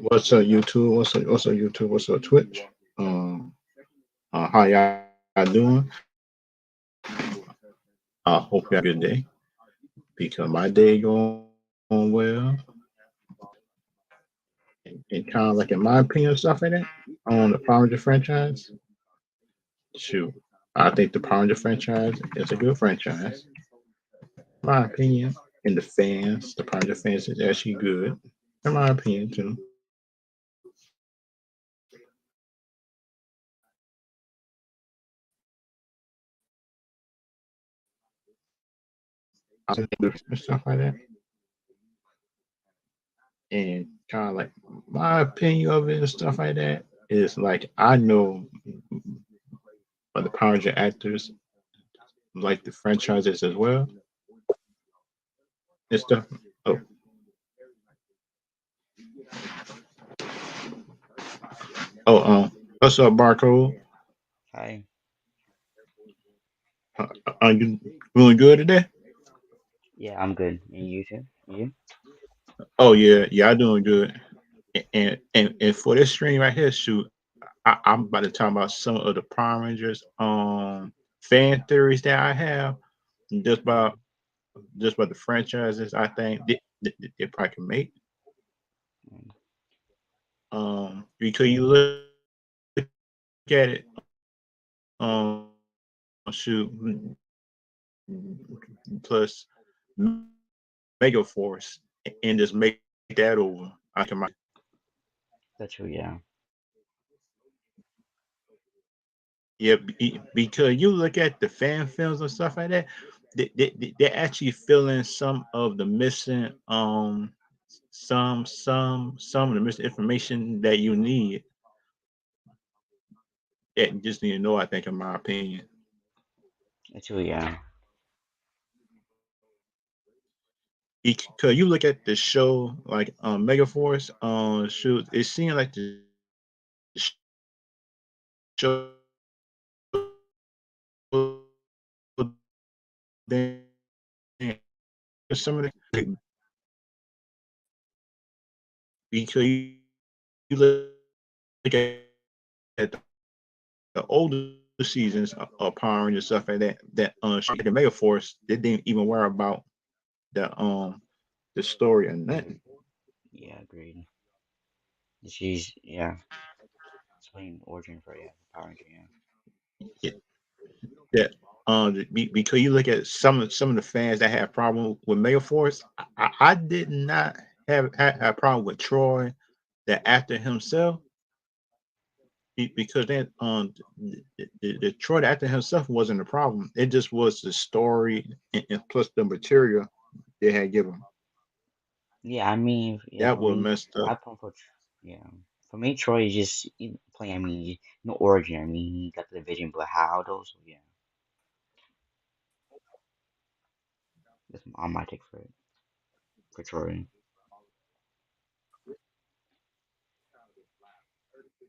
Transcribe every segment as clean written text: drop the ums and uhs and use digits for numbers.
What's up, YouTube? What's up, YouTube? What's up, Twitch? Um, how y'all doing? I hope you have a good day because my day going well. And kind of like in my opinion, stuff like that on the Power Ranger franchise. Shoot, I think the Power Ranger franchise is a good franchise. My opinion, and the fans, the Power Ranger fans is actually good. In my opinion, too. And stuff like that. And kind of like my opinion of it and stuff like that is like I know the Power Ranger actors like the franchises as well and stuff. Oh, what's up, Barcode? Hi. Are you doing good today? Yeah, I'm good. And you too? You? Oh yeah, I'm doing good. And for this stream right here, shoot, I'm about to talk about some of the Power Rangers fan theories that I have just Mm, about just about the franchises I think they probably can make. mm, Because you look at it, shoot, plus Mega Force and just make that over. I can that's true, yeah. yeah, because you look at the fan films and stuff like that, they're actually filling some of the missing some of the missing information that you need that you just need to know. I think, in my opinion, That's true, yeah. because you look at the show like Mega Force, shoot, it seemed like the show then some of the because you look at the older seasons of Power Rangers stuff like that, the Mega Force, they didn't even worry about the story or nothing. Yeah, agreed. She's, yeah, explain origin for, yeah, Power Ranger, yeah. Yeah, that because you look at some of the fans that have problem with Mega Force, I did not have a problem with Troy, the actor himself, because then the Troy the actor himself wasn't a problem. It just was the story and plus the material they had given. Yeah, I mean, yeah, That for was me, messed I up. prefer, yeah. For me, Troy is just playing, I mean, no origin. I mean, he got the vision, but how though? So, yeah, that's my take for Troy.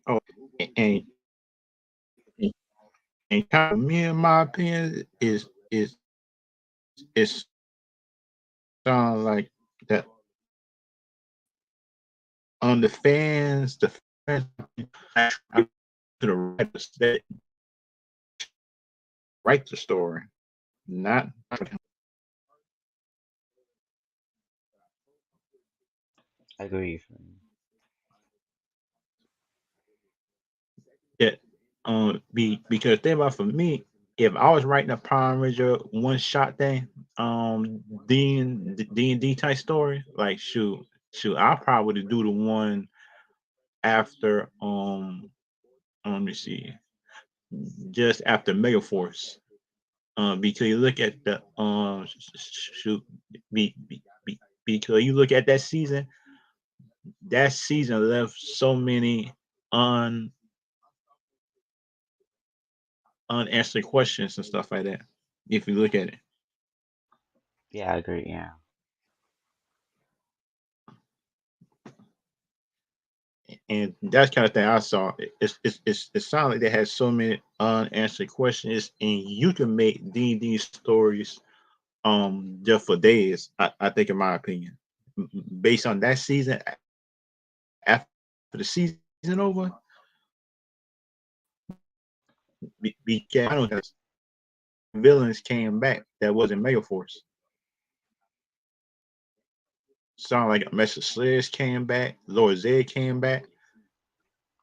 Oh, and and kind of me, in my opinion, is sound like that on the fans to the writers that write the story, not I agree. that because think about for me, if I was writing a Power Ranger one shot thing, D&D type story, like shoot, I probably do the one after let me see, just after Mega Force. Because you look at the shoot, because you look at that season left so many un unanswered questions and stuff like that. If you look at it, Yeah, I agree. Yeah, and that's kind of thing I saw. It sounds like they had so many unanswered questions, and you can make D&D stories just for days. I think, in my opinion, based on that season, after the season over, because I don't villains came back that wasn't Mega Force. Sound like Mr. Sledge came back, Lord Zed came back.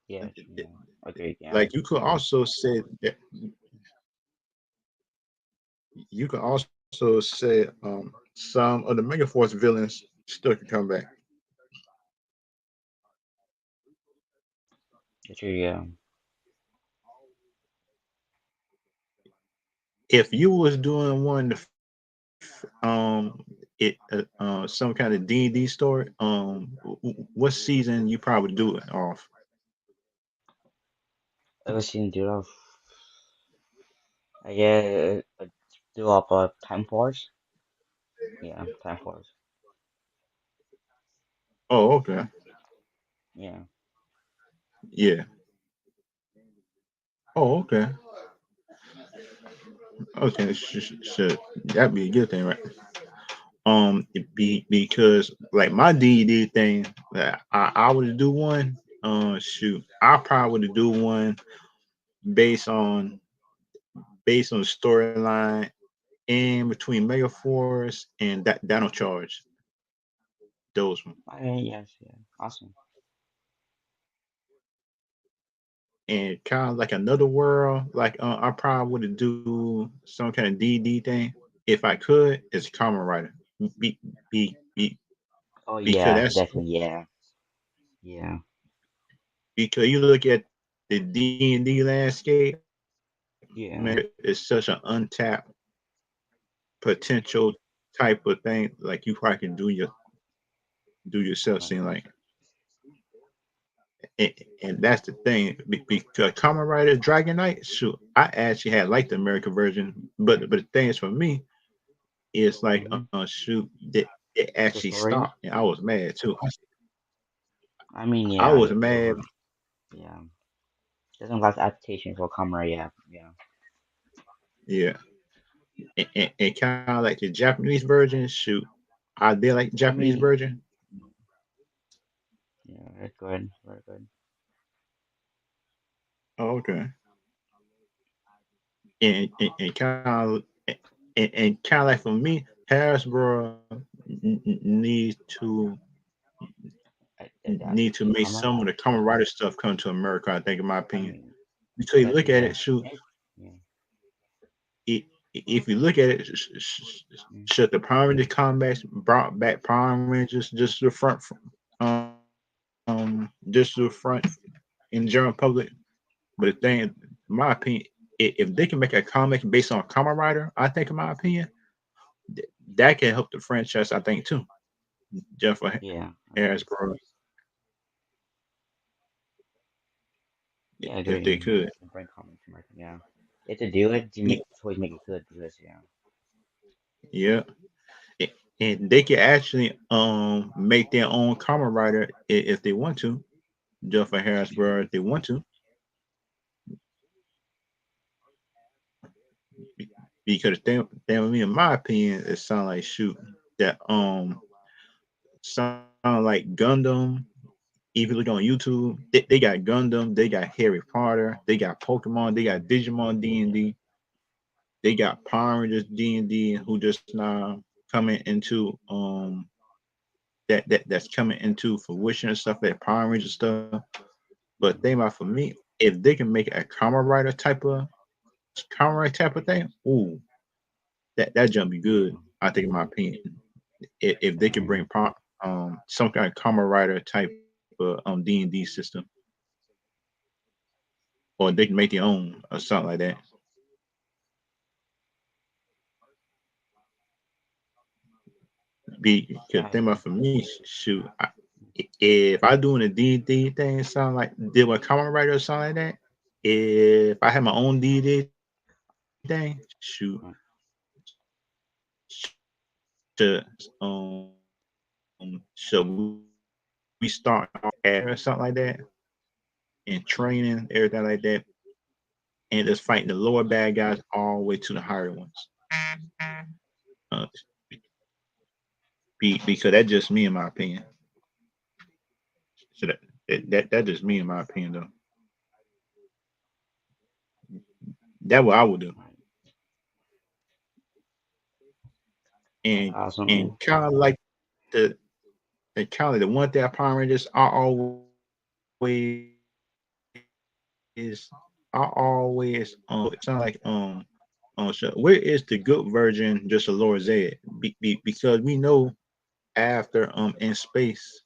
Yeah, yeah. Agreed. Yeah. Like you could also say that you could also say some of the Mega Force villains still could come back. True. Yeah. If you was doing one it some kind of D&D story, what season you probably do it off? Ever seen do of yeah, do up Time Force. Yeah, Time Force. Oh, okay. Yeah. Yeah. Oh, okay. Okay, should that be a good thing, right? It be because like my D&D thing, that I would do one. Shoot, I probably would do one based on based on the storyline in between Mega Force and that Dino Charge. Those one. Yes. Yeah. Awesome. And kind of like another world, like I probably would do some kind of D&D thing if I could. It's Kamen Rider, be, be, Oh because yeah, that's definitely. Yeah. Yeah. because you look at the D&D landscape, man, Yeah. it's such an untapped potential type of thing. Like you probably can do yourself. Right. Seem like, and, and that's the thing because Kamen Rider Dragon Knight. Shoot, I actually had liked the American version, but the thing is for me, it's like Mm-hmm. shoot that it The actually story. stopped, and I was mad too. I mean, I yeah. was mad, Yeah. There's a lot of adaptation for camera. Yeah. Yeah. yeah, and kind of like the Japanese version. Shoot, I did like the I Japanese mean, version. yeah. Very good. Very good. Oh, okay, and kind of and kind of like for me, Hasbro needs to need to The make camera. some of the Kamen Rider stuff come to America. I think, in my I opinion, mean, because you look definitely. at Yeah. it, shoot, Yeah. it, if you look at it, Mm, should the Power Ranger combats brought back Power Rangers just to the front, just to the front in the general public. But the thing, in my opinion, if they can make a comic based on Kamen Rider, I think, in my opinion, that can help the franchise. I think too, just for yeah. Agreed. Hasbro, Yeah. if they Agreed. could. Can bring comment to America. Yeah. If to do it, you Y- make always make it good because yeah. Yeah, and they can actually make their own Kamen Rider if they want to, just for Hasbro if they want to. Because they with me, in my opinion, it sound like shoot that sound like Gundam. If you look on YouTube, they got Gundam, they got Harry Potter, they got Pokemon, they got Digimon D&D, they got Power Rangers D&D, who just now coming into that's coming into fruition and stuff, that Power Ranger stuff. But think Mm-hmm. about, for me, if they can make a Kamen Rider type of Kamen Rider type of thing, ooh, that jump be Yeah. good. I think, in my opinion, if they could Definitely. bring some kind of Kamen Rider type of D&D system, or they can make their own or something like that. Because Yeah. think about, for me, shoot, if I doing a D&D thing, sound like did with Kamen Rider or something like that. If I had my own D&D thing, shoot, Mm, should we start at or something like that, and training everything like that, and just fighting the lower bad guys all the way to the higher ones. Uh, because that's just me, in my opinion. Should I? That just me in my opinion though. That what I would do. Right. That's And awesome, and man. kind of like the kind of the one thing Power Rangers are always sound like so where is the good version just of Lord Zed? Because we know after in space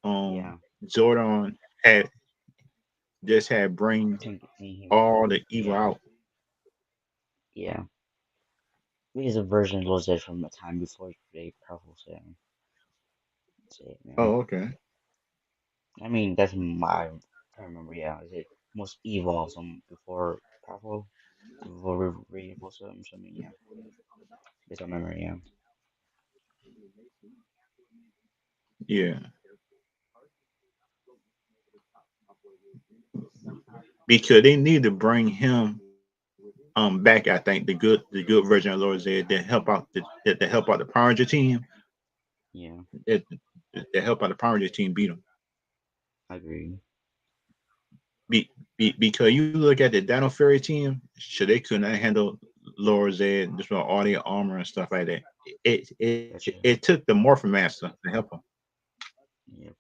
um Yeah. Zordon had just had bring Think him. all the evil Yeah. out. Yeah. Because a version was it from a time before they powerful, so that's it, man. Oh, okay. I mean, that's my, I remember, yeah. Is it most evil some before powerful? Before readable something, yeah. Based on memory, yeah. Yeah. Because they need to bring him back. I think the good version of Lord Zed to help out to help out the Power Ranger team Yeah. that to help out the Power Ranger team beat them. I agree. Because you look at the Dino Fury team, sure they could not handle Lord Zed just with all their armor and stuff like that. It Gotcha. took the Morphin Master to help them. Yep.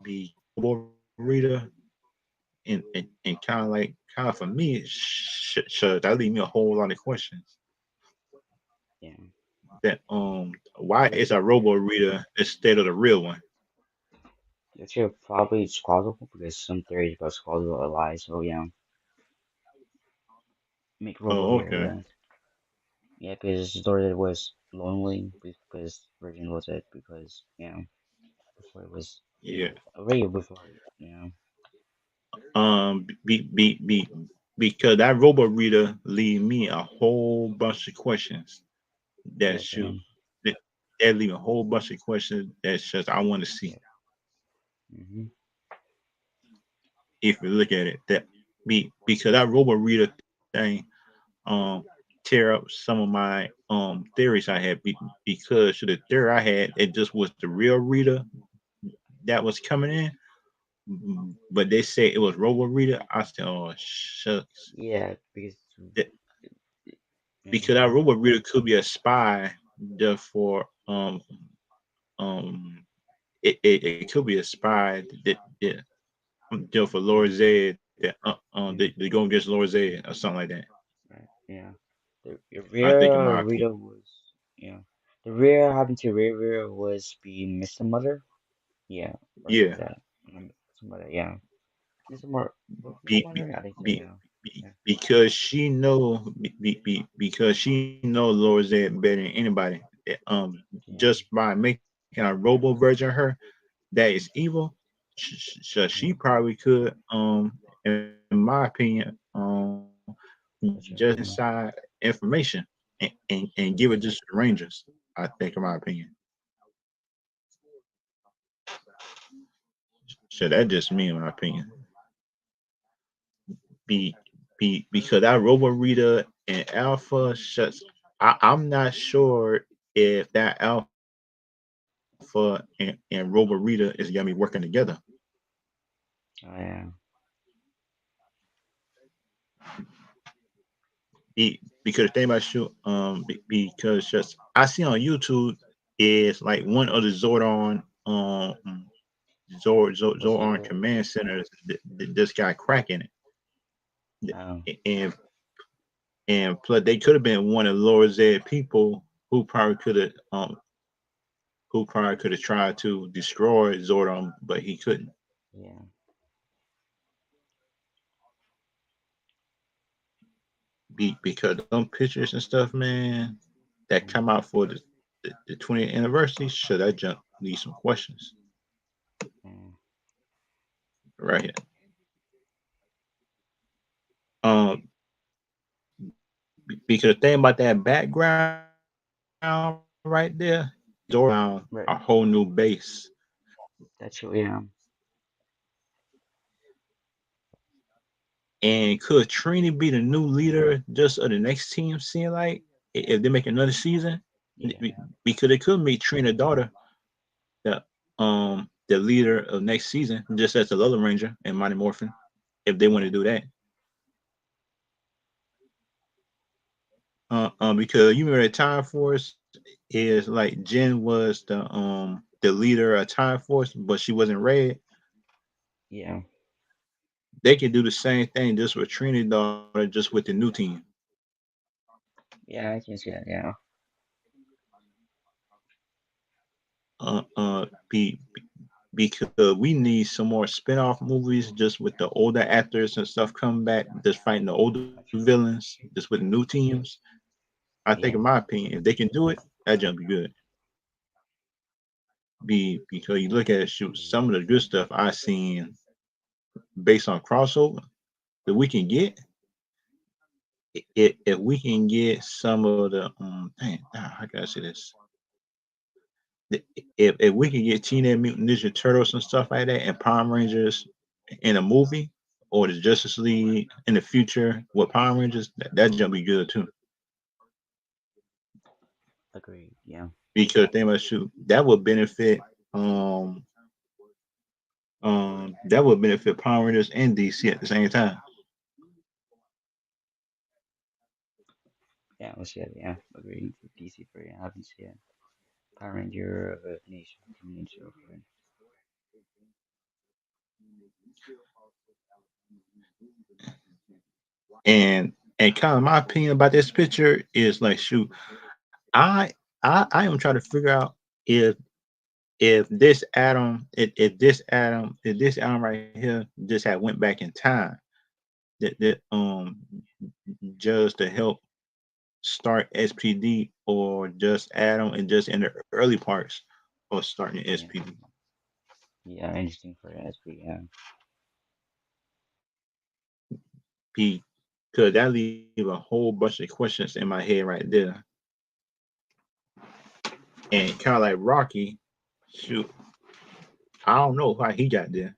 Be reader and kind of for me, that leave me a whole lot of questions. Yeah. That why But is a robo reader instead of the real one? actually, probably Squabble because some theories about Squabble are lies. So yeah, make Robo Oh, Reader. okay. Yeah, yeah, because Dora was lonely because Virgin was it because before it was Yeah. radio before yeah Be because that robo reader leave me a whole bunch of questions that shoot gotcha that, that leave a whole bunch of questions that just I want to see yeah mm-hmm if you look at it. That because that robo reader thing um tear up some of my theories I had because the theory I had it just was the real reader that was coming in, but they say it was robo reader. I said, oh shucks. yeah because That, yeah because that robot reader could be a spy just for um it could be a spy that just for Lord Zed that yeah they go against Lord Zed or something like that. right yeah the I think in rare my opinion. Rita was yeah the rare happened to rare was be Mr. Mother yeah or something Yeah, like that something like that yeah Mr. Mother Mr. be, be, Mother I think so be, yeah yeah because she know because she know Lord Zed better than anybody. yeah Just by making a robo version of her that is evil, so she yeah probably could in my opinion just gotcha inside yeah information and give it just to the Rangers. I think in my opinion. So that's just me in my opinion. Be because that robo reader and alpha shuts I'm not sure if that alpha and robo reader is gonna be working together. oh yeah Because the thing about shoot because just I see on YouTube is like one of the Zordon was Zordon your command centers this guy cracking um it and plus they could have been one of Lord Zed people who probably could have tried to destroy Zordon but he couldn't yeah because them pictures and stuff man that come mm, out for the 20th anniversary should that jump need some questions yeah right here. Um, because the thing about that background right there is Zordon Right. a whole new base. That's true. Yeah. And could Trini be the new leader just of the next team? Seeing like if they make another season, Yeah. because they could make Trina's daughter the the leader of next season, just as the Love Ranger and Mighty Morphin, if they want to Yeah. do that. Because you remember that Time Force is like Jen was the leader of Time Force, but she wasn't red. Yeah. They can do the same thing just with Trini's daughter, just with the new team. Yeah. I can see that. Yeah. Be because we need some more spin-off movies just with the older actors and stuff coming back, just fighting the older That's true. villains, just with the new teams. I think, in Yeah. my opinion, if they can do it, that jump be good. Be because you look at it, shoot, Agree. some of the good stuff I seen based on crossover that we can get. If we can get some of the how can I say this? If we can get Teenage Mutant Ninja Turtles and stuff like that, and Power Rangers in a movie, or the Justice League in the future with Power Rangers, that jump be good too. Agree. Yeah. Because they must shoot that would benefit Power Rangers and DC at the same time. Yeah. Let's see it. Yeah. Agree. For DC for I haven't seen it. Power Ranger Nation Community for And kind of my opinion about this picture is like shoot, I I am trying to figure out if if this Adam right here just had went back in time that just to help start SPD, or just Adam and just in the early parts of starting yeah. SPD. Yeah. Interesting for SP. Yeah. Because that leave a whole bunch of questions in my head right there. And kind of like Rocky, shoot, I don't know how he got there.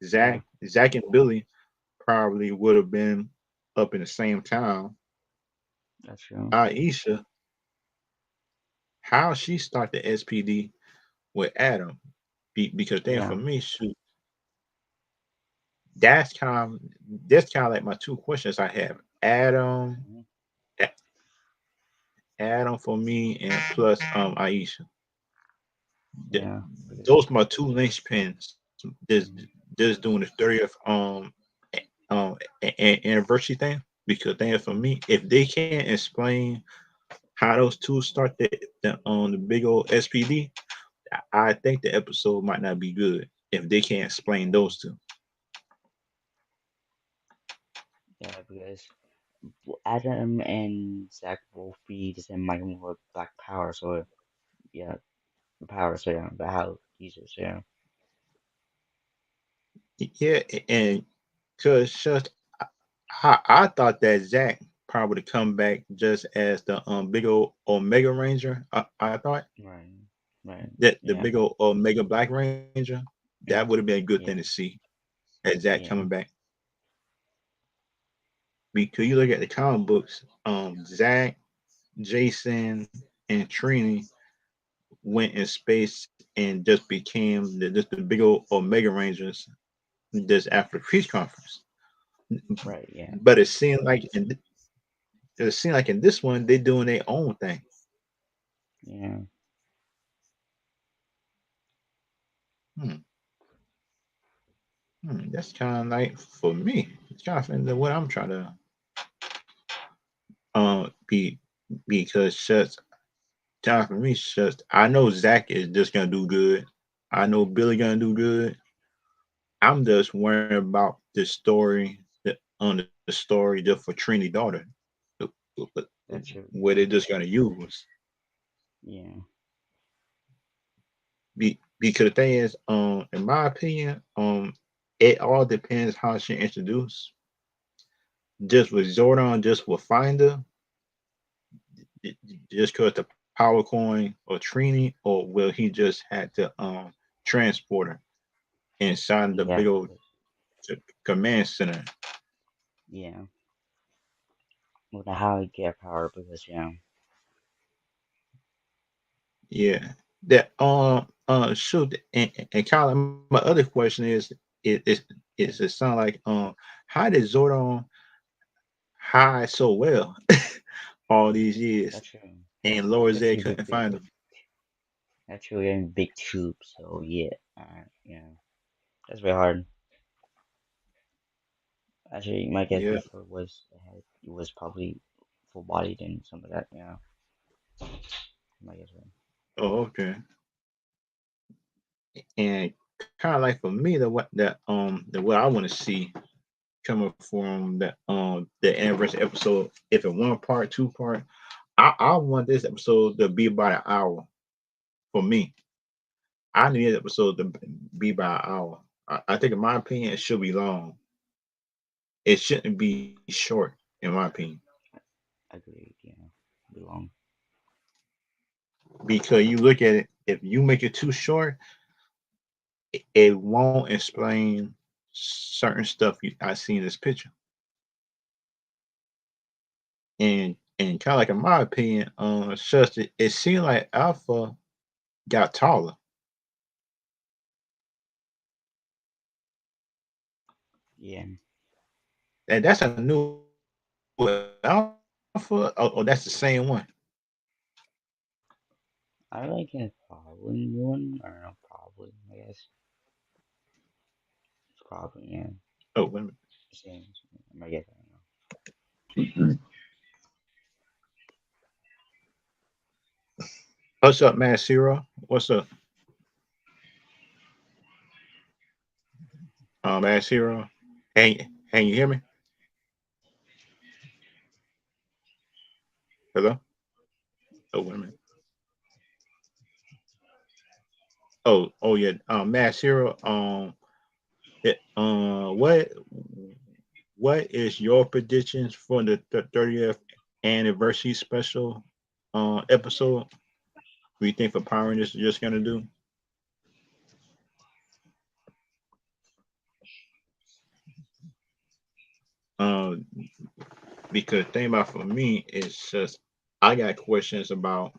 Yeah. Zach and Billy probably would have been up in the same town. That's true. Aisha, how she start the SPD with Adam? Because then for Yeah. me, shoot, that's kind of that's kind of like my two questions I have. Hmm. A- Adam for me, and plus Aisha. Th- Yeah. Because. Those are my two linchpins. Just Hmm. just doing the 30th anniversary thing, because then for me, if they can't explain how those two start the big old SPD, I think the episode might not be good if they can't explain those two. Yeah. Because Adam and Zach both be the same like more black power. So yeah, the power. So yeah, the how users. Yeah. Yeah, and because just I thought that Zach probably would come back just as the big old Omega Ranger. I thought Right. Right. that the Yeah. big old Omega Black Ranger, that would have been a good thing to Yeah. see as Zach coming Yeah. back. Because you look at the comic books, Zach, Jason, and Trini went in space and just became just the big old Omega Rangers just after the peace conference. Right. Yeah. But it seemed like in this one they're doing their own thing. Yeah. Hmm. That's kind of like for me. It's kind of what I'm trying to be, because just time for me, just I know Zach is just gonna do good. I know Billy gonna do good. I'm just worried about the story the story just for Trini daughter, uh, uh, That's true. where they're just gonna use. Yeah. Because the thing is, in my opinion, it all depends how she introduced. Just with Zordon, just with Finder, just because the power coin or Trini, or will he just had to transport her inside the Yeah, big old because command center? yeah, with the how he get power because yeah, Yeah. That shoot, and Kyle, my other question is it sound like how did Zordon hide so well all these years that's true. and Lower That's Z true. couldn't find him? That's true. You're in big tube, so yeah, yeah, that's very hard. Actually, my guess Yeah. before was it was probably full bodied and some of that. Yeah, my guess right. Oh, okay. And kind of like for me, the what I want to see coming from the anniversary episode, if it one part, two part, I want this episode to be about an hour for me. I need this episode to be about an hour. I think, in my opinion, it should be long. It shouldn't be short, in my opinion, Agreed. Yeah, belong. because you look at it. If you make it too short, it won't explain certain stuff I see in this picture. And kind of like in my opinion, it's just it seemed like Alpha got taller, Yeah, and that's a new Alpha. Oh, that's the same one. I like it. Probably one. I don't know. Probably. I guess it's probably yeah. Oh, wait a minute. Same. I guess I don't know. What's up, man? Zero? What's up, man? Zero? Hey, you hear me? Hello? Oh, wait a minute. Oh, yeah. Mass Zero. What is your predictions for the 30th anniversary special episode? What do you think for Power Rangers is just gonna do? Um, because the thing about for me is just I got questions about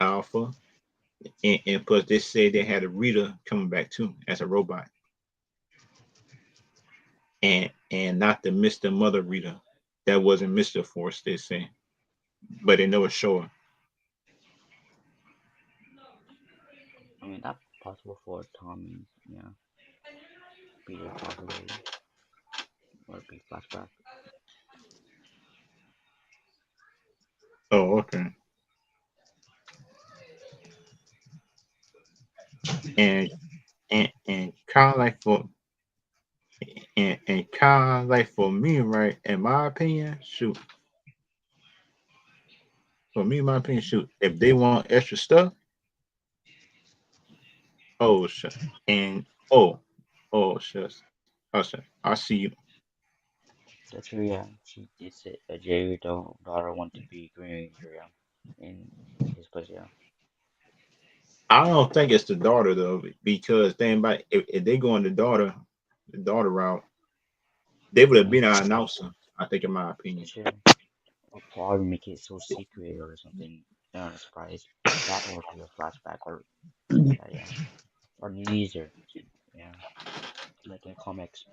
Alpha, and plus they said they had a Rita coming back too as a robot, and not the Mister Mother Rita that wasn't Mister Force. They say, but they never show her. I mean, that's possible for Tommy. Yeah, be a possibility or be flashback. Oh, okay. And and kind of like for and kind of like for me, right? In my opinion, shoot. For me, in my opinion, shoot. If they want extra stuff, oh shit. And shucks. Oh shit. I see you. That's true. Yeah, she did say Jerry daughter want to be Green Ranger. Yeah, in his place. Yeah, I don't think it's the daughter though, because think about if they go on the daughter route, they would have been our announcer. I think, in my opinion. that's true. Or probably make it so secret or something. A surprise. That or be a flashback or something like that. Yeah, or new user. Yeah, like in comics.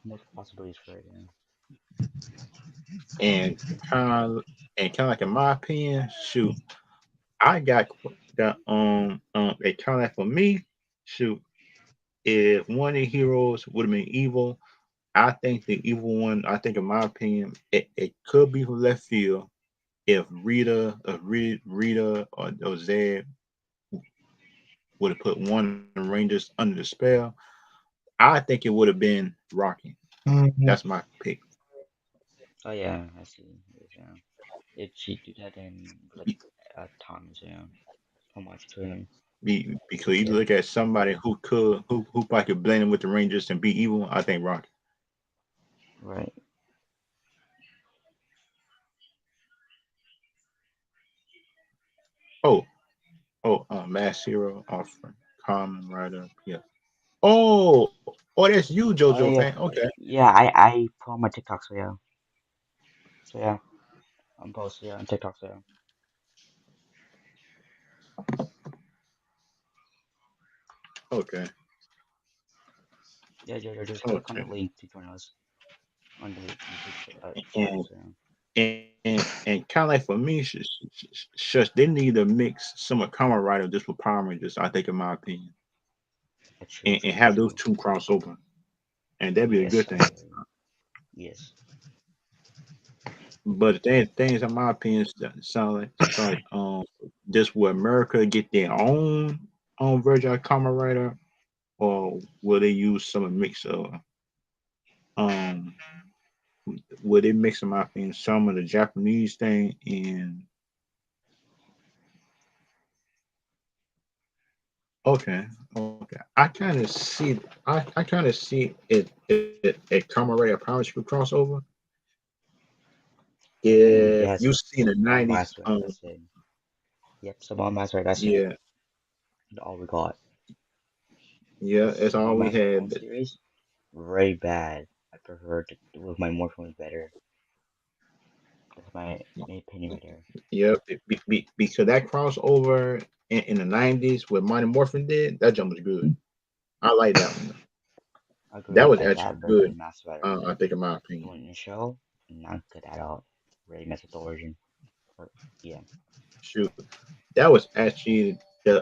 Multiple possibilities for it. Yeah. And kind of kind of like in my opinion, shoot, I got it kind of like for me, shoot. If one of the heroes would have been evil, I think the evil one, I think in my opinion, it could be from left field if Rita or Zed would have put one of the Rangers under the spell. I think it would have been Rocky. That's my pick. Oh yeah, I see. Yes, yeah. If she do that, then like Thomas, yeah, how much to him? Because you Yeah, look at somebody who probably could blend in with the Rangers and be evil, I think Rocky. right. Oh, Mass Hero offering common writer. Yeah. Oh, that's you, JoJo Oh fan. yeah, Okay. yeah. I put on my TikTok, so yeah, I'm posting on TikTok, so yeah. Okay. Yeah, just click on the Okay. link to join us on the YouTube chat. And So yeah. and kind of like for me, shush, they need to mix some of Kamen Rider just with Power Rangers. I think, in my opinion, True, and true, have those true. two cross over, and that'd be a Yes, good I thing. agree. Yes, But the things, in my opinion, sound like just will America get their own version of Kamen Rider, or will they use some mix of um will they mix, in my opinion, some of the Japanese thing and okay, okay. I kind of see it Kamen Rider Power School crossover agree. if Yes, you see in the Saban 90s. Master. That's it. Yep, Saban Master. That's it. Yeah, All we got. yeah, Because that's Saban all we Master had. own series, very bad. I prefer to with my Morphin was better. That's my opinion right there. Yeah, because that crossover in the 90s, what Mighty Morphin did, that jump was good. I like that one. That Agree. was actually That version good. of Master better. I think, in my The opinion. one in the show, not good at all. Really mess with the origin. Or, yeah, Shoot, that was actually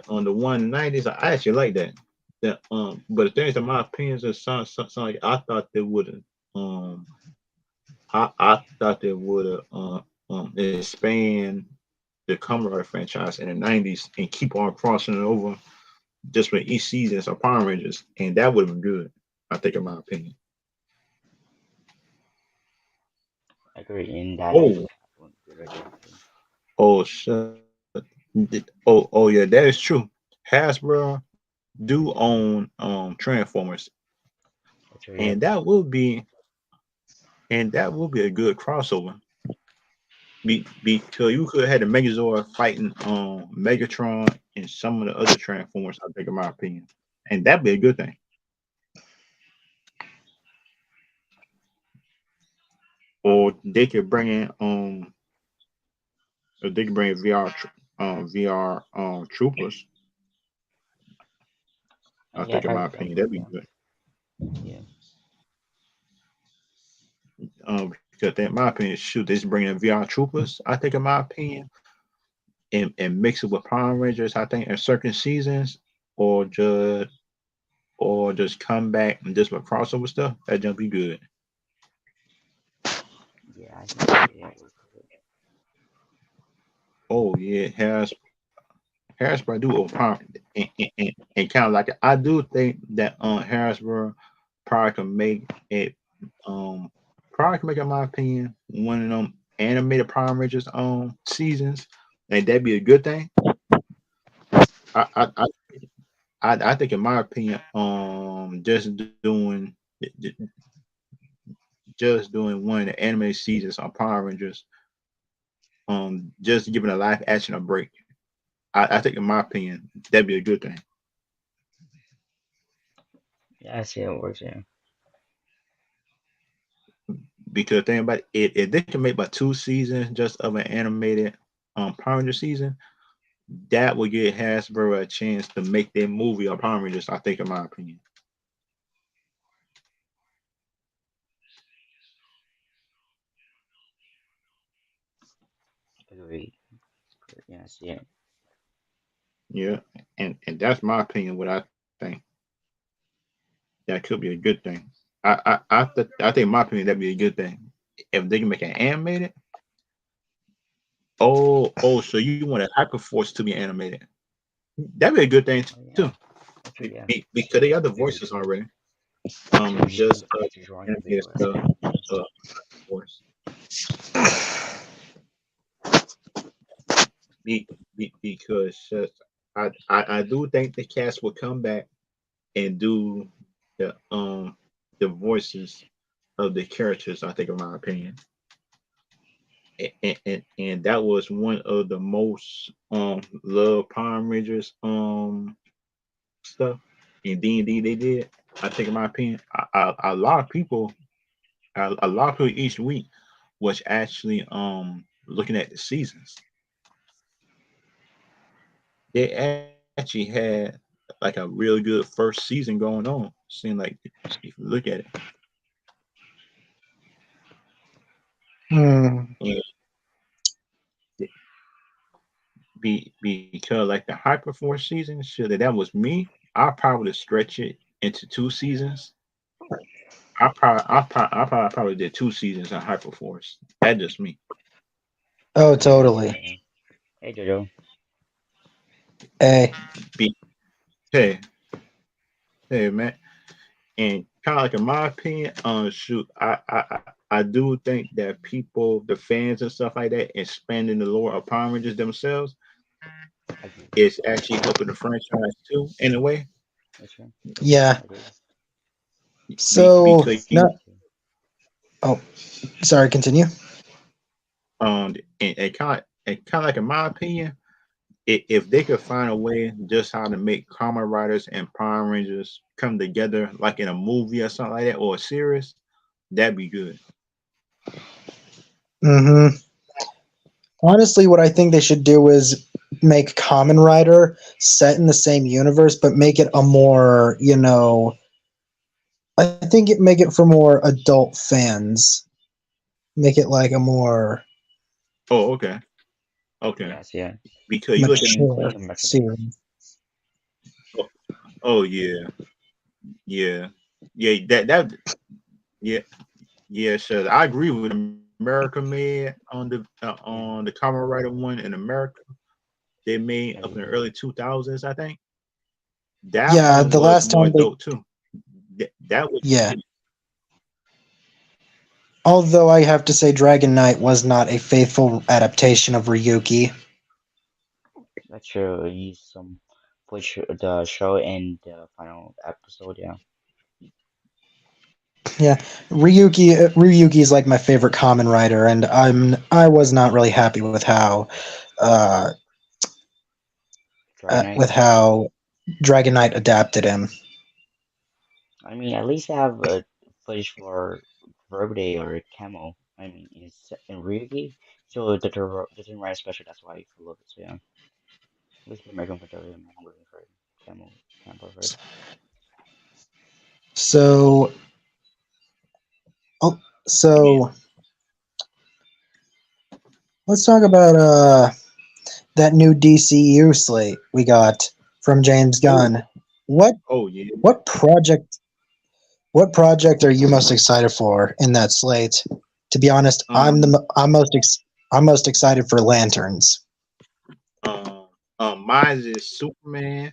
on the 190s. I actually like that. But the things, in my opinion, is sound like I thought they would have. I thought they would have expand the Kamen Rider franchise in the 90s and keep on crossing it over just with each season of Power Rangers, and that would have been good. I think, in my opinion. agree. And that Oh, actually happened. Good right there. So, oh, shit. Oh, yeah, that is true. Hasbro do own Transformers, that's right. and Yep. that will be a good crossover. Because you could have had the Megazord fighting Megatron and some of the other Transformers. I think, in my opinion, and that'd be a good thing. Or they could bring in or they could bring in VR troopers. I Yeah, think, in my that opinion, works. that'd be Yeah, good. yeah. Because in my opinion, shoot, they just bring in VR troopers. I think, in my opinion, and mix it with Power Rangers. I think in certain seasons, or just come back and just with crossover stuff. That jump be good. Yeah, I think that yeah works perfect. Oh yeah, Harrisburg do overpower, and kind of like I do think that Harrisburg probably can make it probably can make, in my opinion, one of them animated Power Rangers seasons, and that'd be a good thing. I I I, I think, in my opinion, just doing one of the anime seasons on Power Rangers, just giving a live action a break. I think, in my opinion, that'd be a good thing. Yeah, I see how it works. Yeah, Because think about it, if they can make about two seasons just of an animated Power Ranger season, that would give Hasbro a chance to make their movie of Power Rangers. I think, in my opinion. agree. Yeah, I see it. Yeah, and that's my opinion. What I think that could be a good thing. I think, in my opinion, that'd be a good thing if they can make an animated. So you want a Hyperforce to be animated? That'd be a good thing Oh too. yeah, that's true. Yeah, Because they got the very voices true. already. True. You just Just need to draw animated individual. That's stuff. it. Uh, voice. Because I do think the cast will come back and do the voices of the characters. I think, in my opinion, and that was one of the most loved Power Rangers stuff in D&D they did. I think, in my opinion, a lot of people, a lot of people each week was actually looking at the seasons. They actually had like a real good first season going on. Seemed like, if you look at it, Hmm. and because like the Hyperforce season, sure that was me. I probably stretch it into two seasons. I probably did two seasons on Hyperforce. That just me. Oh, Yeah, totally. yeah. Hey, Jojo. Hey. Be hey hey man, and kind of like in my opinion, shoot, I do think that people, the fans and stuff like that, expanding the lore of Power Rangers themselves Agree. is actually helping the franchise too in a way. That's true. Yeah. Agree. So Because you not. Oh, sorry. Continue. and kind of like in my opinion, if they could find a way just how to make Kamen Riders and Power Rangers come together like in a movie or something like that or a series, that'd be good. Mm-hmm. Honestly, what I think they should do is make Common Rider set in the same universe, but make it a more, I think it make it for more adult fans. Make it like a more Oh, okay, okay. Yes, yeah. Because you look at mature Including the marketing. series. oh, oh yeah, yeah, yeah. Yeah, yeah. Sure, I agree with America Made on the Yeah, Kamen Rider one in America. They made up in the agree. early 2000s, I think. That Yeah, one the was last more time they adult too. That was yeah. Although I have to say Dragon Knight was not a faithful adaptation of Ryuki. That's true. Use some push the show in the final episode. Yeah, Yeah, Ryuki is like my favorite common writer, and I was not really happy uh, Dragon Knight. with how Dragon Knight adapted him. I mean, at least have a footage for Verbode or Camo. I mean, in Ryuki, so the Dream Rider special. That's why I love it. So yeah, at least the American Victoria. I'm waiting for Camo first. So, oh, yeah. so let's talk about that new DCU slate we got from James Oh, Gunn. What oh yeah. what project what project are you most excited for in that slate? To be honest, Um, I'm most excited for Lanterns. mine is Superman.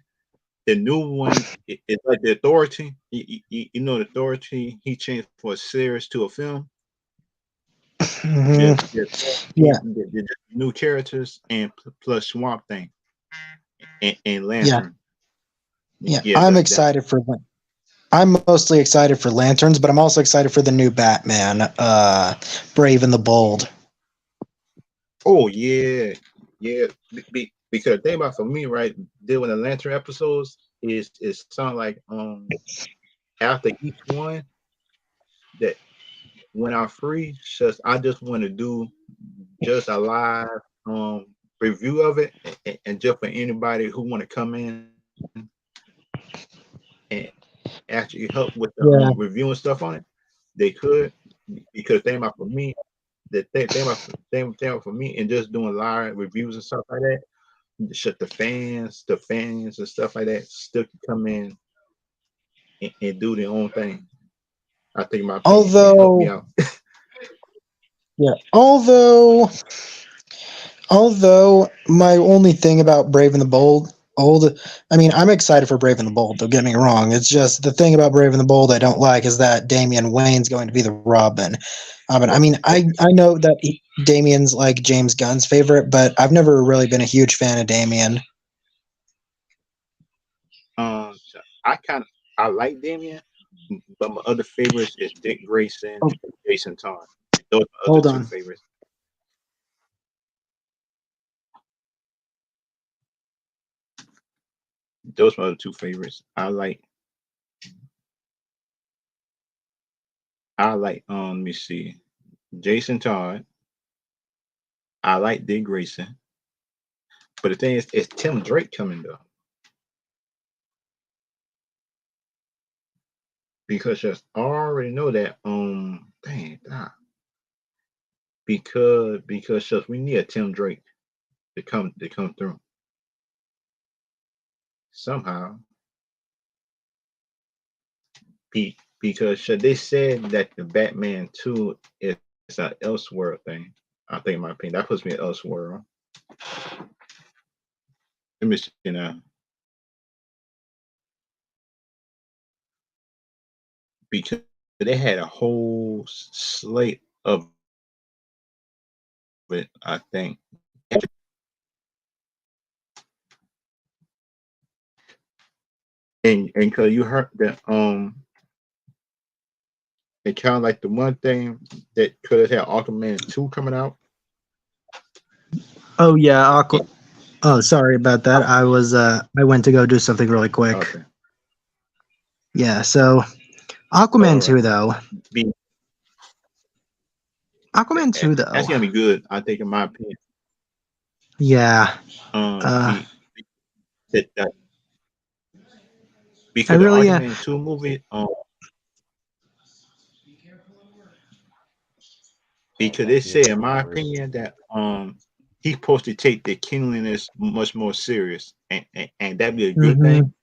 The new one is like the Authority. You know the Authority. He changed for a series to a film. Hmm. The Yeah, the new characters and plus Swamp Thing and yeah, Lantern. yeah. Yeah, that. I'm mostly excited for Lanterns, but I'm also excited for the new Batman, Brave and the Bold. Oh yeah, yeah. Because the thing about for me, right, doing the Lantern episodes is something like after each one that when I'm free, I just want to do just a live um review of it, and just for anybody who want to come in and actually help with the reviewing Yeah. stuff on it, they could, because they about for me, thing about for me, and just doing live reviews and stuff like that. Shut the fans and stuff like that still can come in and do their own thing. I think, in my opinion, and help me Although, out. yeah, although my only thing about Brave and the Bold, I mean, I'm excited for Brave and the Bold. Don't get me wrong. It's just the thing about Brave and the Bold I don't like is that Damian Wayne's going to be the Robin. I mean, I know that Damian's like James Gunn's favorite, but I've never really been a huge fan of Damian. So I like Damien, but my other favorites is Dick Grayson Oh, and Jason Todd. Those are my other hold two on. favorites. those are the two favorites. I like let me see. Jason Todd. I like Dick Grayson. But the thing is, it's Tim Drake coming though. Because just I already know that dang because just we need a Tim Drake to come through somehow. Because they said that the Batman 2 is an Elseworld thing. I think in my opinion that puts me at Elseworld. Let me see now. Because they had a whole slate of it, I think. And cause you heard that it kind of like the one thing that could have had Aquaman 2 coming out. Oh yeah, Aqua. Oh, sorry about that. I went to go do something really quick. Okay. Yeah, so Aquaman All 2 right. though. Be, Aquaman 2 that's though. gonna be good, I think, in my opinion. Yeah. Be that I because the really Aquaman 2 movie, because That they could be say, the in my worst. opinion, that he's supposed to take the kindliness much more serious, and that'd be a good mhm. thing.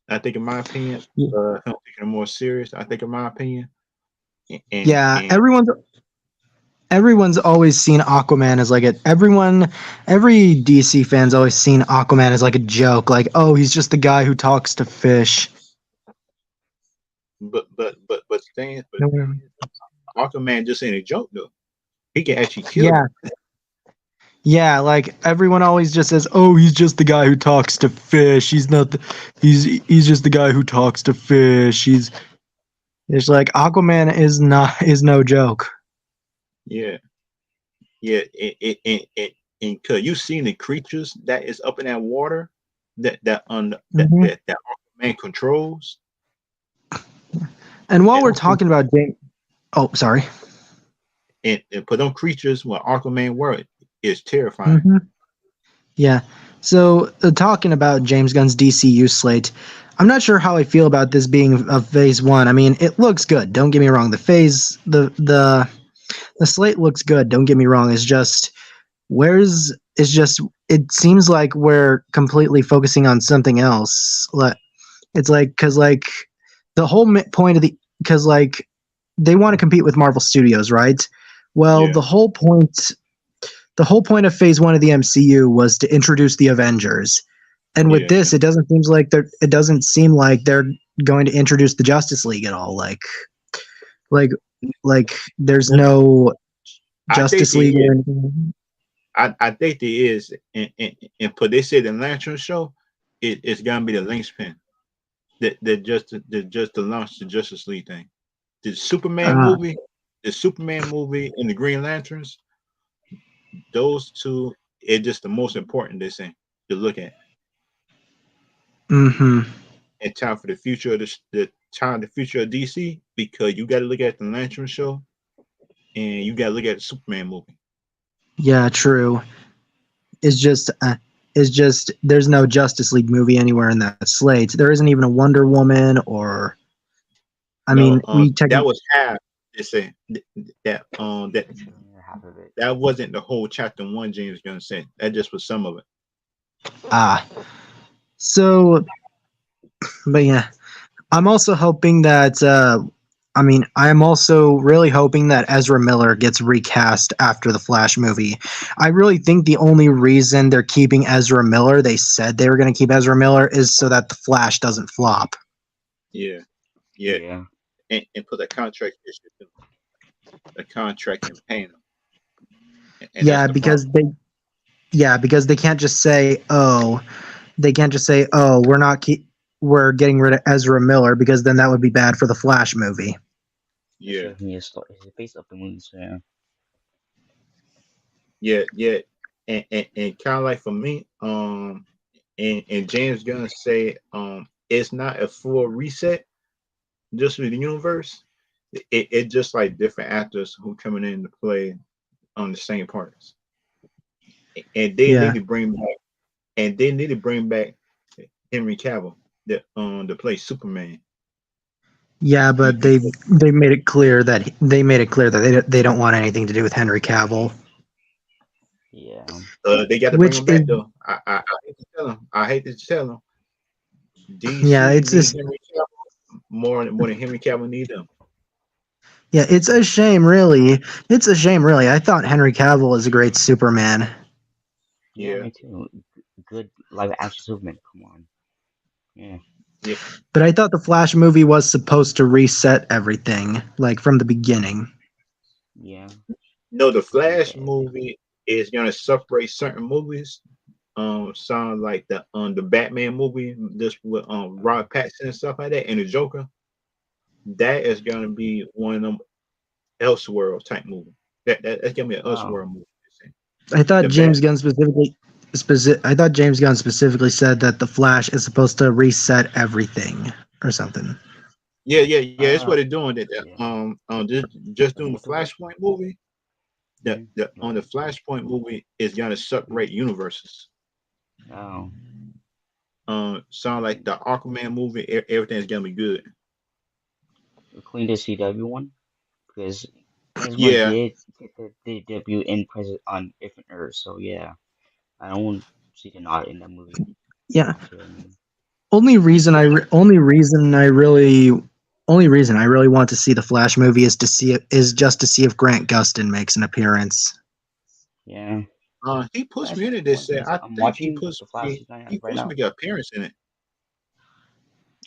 I think, in my opinion, him taking it more serious. I think, in my opinion, Yeah, and everyone's always seen Aquaman as like every DC fan's always seen Aquaman as like a joke, like, oh, he's just the guy who talks to fish. but the thing is, Aquaman just ain't a joke though. He can actually kill Yeah, you. yeah, like everyone always just says, "Oh, he's just the guy who talks to fish. He's not he's just the guy who talks to fish." It's like Aquaman is no joke. Yeah, yeah, and cause you seen the creatures that is up in that water Hmm. that Aquaman controls. And while And we're them cre- talking about James, oh, sorry. and for them creatures, what Aquaman world is terrifying. Hmm. Yeah. So talking about James Gunn's DCU slate, I'm not sure how I feel about this being a Phase One. I mean, it looks good. Don't get me wrong. The slate looks good. Don't get me wrong. It's just it seems like we're completely focusing on something else. It's like because like the whole point of because like they want to compete with Marvel Studios, right? Well, Yeah, the whole point of Phase One of the MCU was to introduce the Avengers, and with yeah. this, it doesn't seem like they're going to introduce the Justice League at all. Like like there's Well, no I think Justice there League or is. anything. I think there is, and for they say the Lantern show, it's gonna be the linchpin that just to launch the Justice League thing. The Superman Uh, movie, the Superman movie, and the Green Lanterns, those two are just the most important this thing to look at mm-hmm. in time for the future of the future of DC, because you got to look at the Lantern show and you got to look at the Superman movie. Yeah, true. It's just there's no Justice League movie anywhere in that slate. There isn't even a Wonder Woman or I No, mean we that technically was half. They say that It's only half of it. that wasn't the whole chapter one. James Gunn said that just was some of it. ah so but yeah, I'm also hoping that I am also really hoping that Ezra Miller gets recast after the Flash movie. I really think the only reason they're keeping Ezra Miller, they said they were going to keep Ezra Miller, is so that the Flash doesn't flop. Yeah, yeah, Yeah. and put a contract issue, a contract and paying them, and that's Yeah, the problem. because they can't just say, "Oh, we're not we're getting rid of Ezra Miller," because then that would be bad for the Flash movie. Yeah, Especially it's based off the movie, so yeah. yeah, yeah, and kind of like for me, and James Gunn say it's not a full reset just with the universe. It just like different actors who coming in to play on the same parts, and they need Yeah, to bring back and they need to bring back Henry Cavill that to play Superman. yeah, You, but you, they made it clear that they don't want anything to do with Henry Cavill, Yeah. they got to bring which him is back though. I hate to tell him. I hate to tell him. yeah, DC it's need just Henry Cavill more than Henry Cavill need them. yeah, it's a shame, really. It's a shame, really. I thought Henry Cavill is a great Superman, Yeah, Yeah, me too. Good live action Superman. Come on. Yeah. yeah. but I thought the Flash movie was supposed to reset everything, like from the beginning. Yeah. No, the Supposed to Flash reset everything. movie is gonna separate certain movies. Sound like the Batman movie, just with Uh, Robert Pattinson and stuff like that, and the Joker. That is gonna be one of them Elseworld type movie. That's gonna be an wow. Elseworld movie. I thought The Bat. I thought James Gunn specifically said that the Flash is supposed to reset everything or something. Yeah. That's what Uh, they're doing. That yeah. just The doing the multiverse. Flashpoint movie. Mm-hmm. The on Right. the Flashpoint movie is gonna separate universes. Oh. Sound like the Aquaman movie. Everything's gonna be good. Clean the CW one because Kingsman Yeah. did get the debut in present on different Earths. So yeah, I don't see the not in that movie. Yeah. So I mean, Only reason I really want to see the Flash movie is just to see if Grant Gustin makes an appearance. yeah. He pushed That's me into one this. thing. I I'm think he watching pushed the Flash me. season He right pushed me now. to get appearance in it.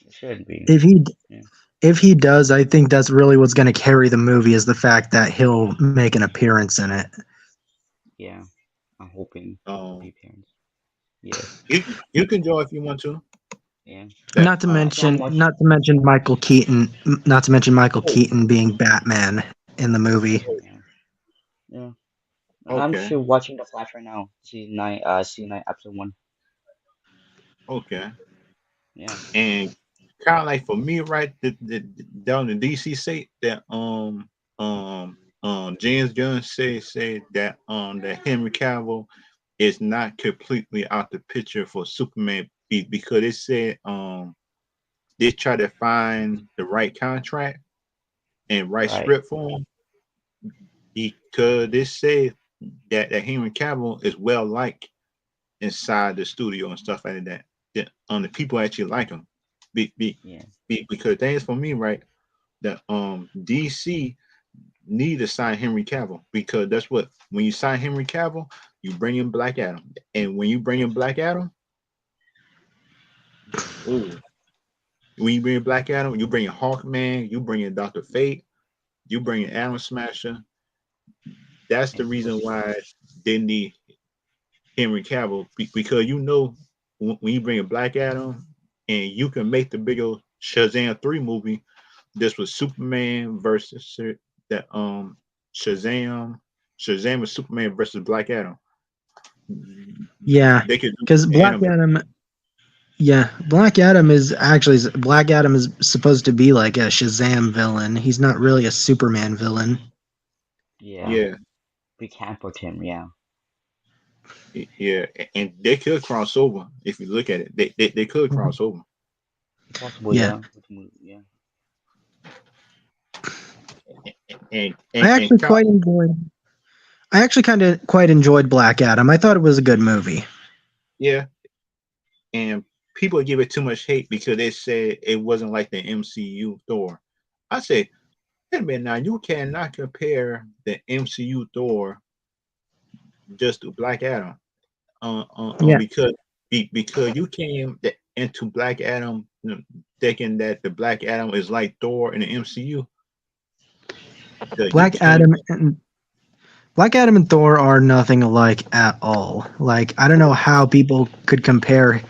It should be. If he Yeah. if he does, I think that's really what's going to carry the movie is the fact that he'll make an appearance in it. Yeah. I'm hoping for the Um, appearance. Yeah. you can join if you want to. Yeah. That Also, I'm watching. Not to mention Michael oh, Keaton being Batman in the movie. oh, Yeah. Yeah. I'm okay, still watching the Flash right now. Season 9. Season 9, episode 1. okay. Yeah. And kind of like for me, right, down the DC state that James Gunn say that Henry Cavill is not completely out the picture for Superman because it said they try to find the right contract and right Right. script for him because they say that Henry Cavill is well liked inside the studio and stuff like that. That the people actually like him. Be, be, Yeah. because things for me, right? That DC need to sign Henry Cavill because that's what when you sign Henry Cavill, you bring in Black Adam, and when you bring in Black Adam, ooh, when you bring in Black Adam, you bring in Hawkman, you bring in Doctor Fate, you bring in Atom Smasher. That's the And reason plus, why they need Henry Cavill because when you bring in Black Adam and you can make the bigger Shazam 3 movie. This was Superman versus that Shazam Shazam and Superman versus Black Adam. Yeah, They could do because anime. Black Adam is supposed to be like a Shazam villain. He's not really a Superman villain. yeah, Yeah, we can put him. Yeah. yeah, and they could cross over if you look at it. They could Mhm. cross over. Possible. Yeah, Yeah. With the movie. Yeah. And I and, and actually Cal- quite enjoyed. I actually kind of quite enjoyed Black Adam. I thought it was a good movie. yeah, and people give it too much hate because they said it wasn't like the MCU Thor. I say, wait a minute now, you cannot compare the MCU Thor just to Black Adam. Yeah, Because because you came into Black Adam thinking that the Black Adam is like Thor in the MCU. You Black came, Adam and Black Adam and Thor are nothing alike at all. Like I don't know how people could compare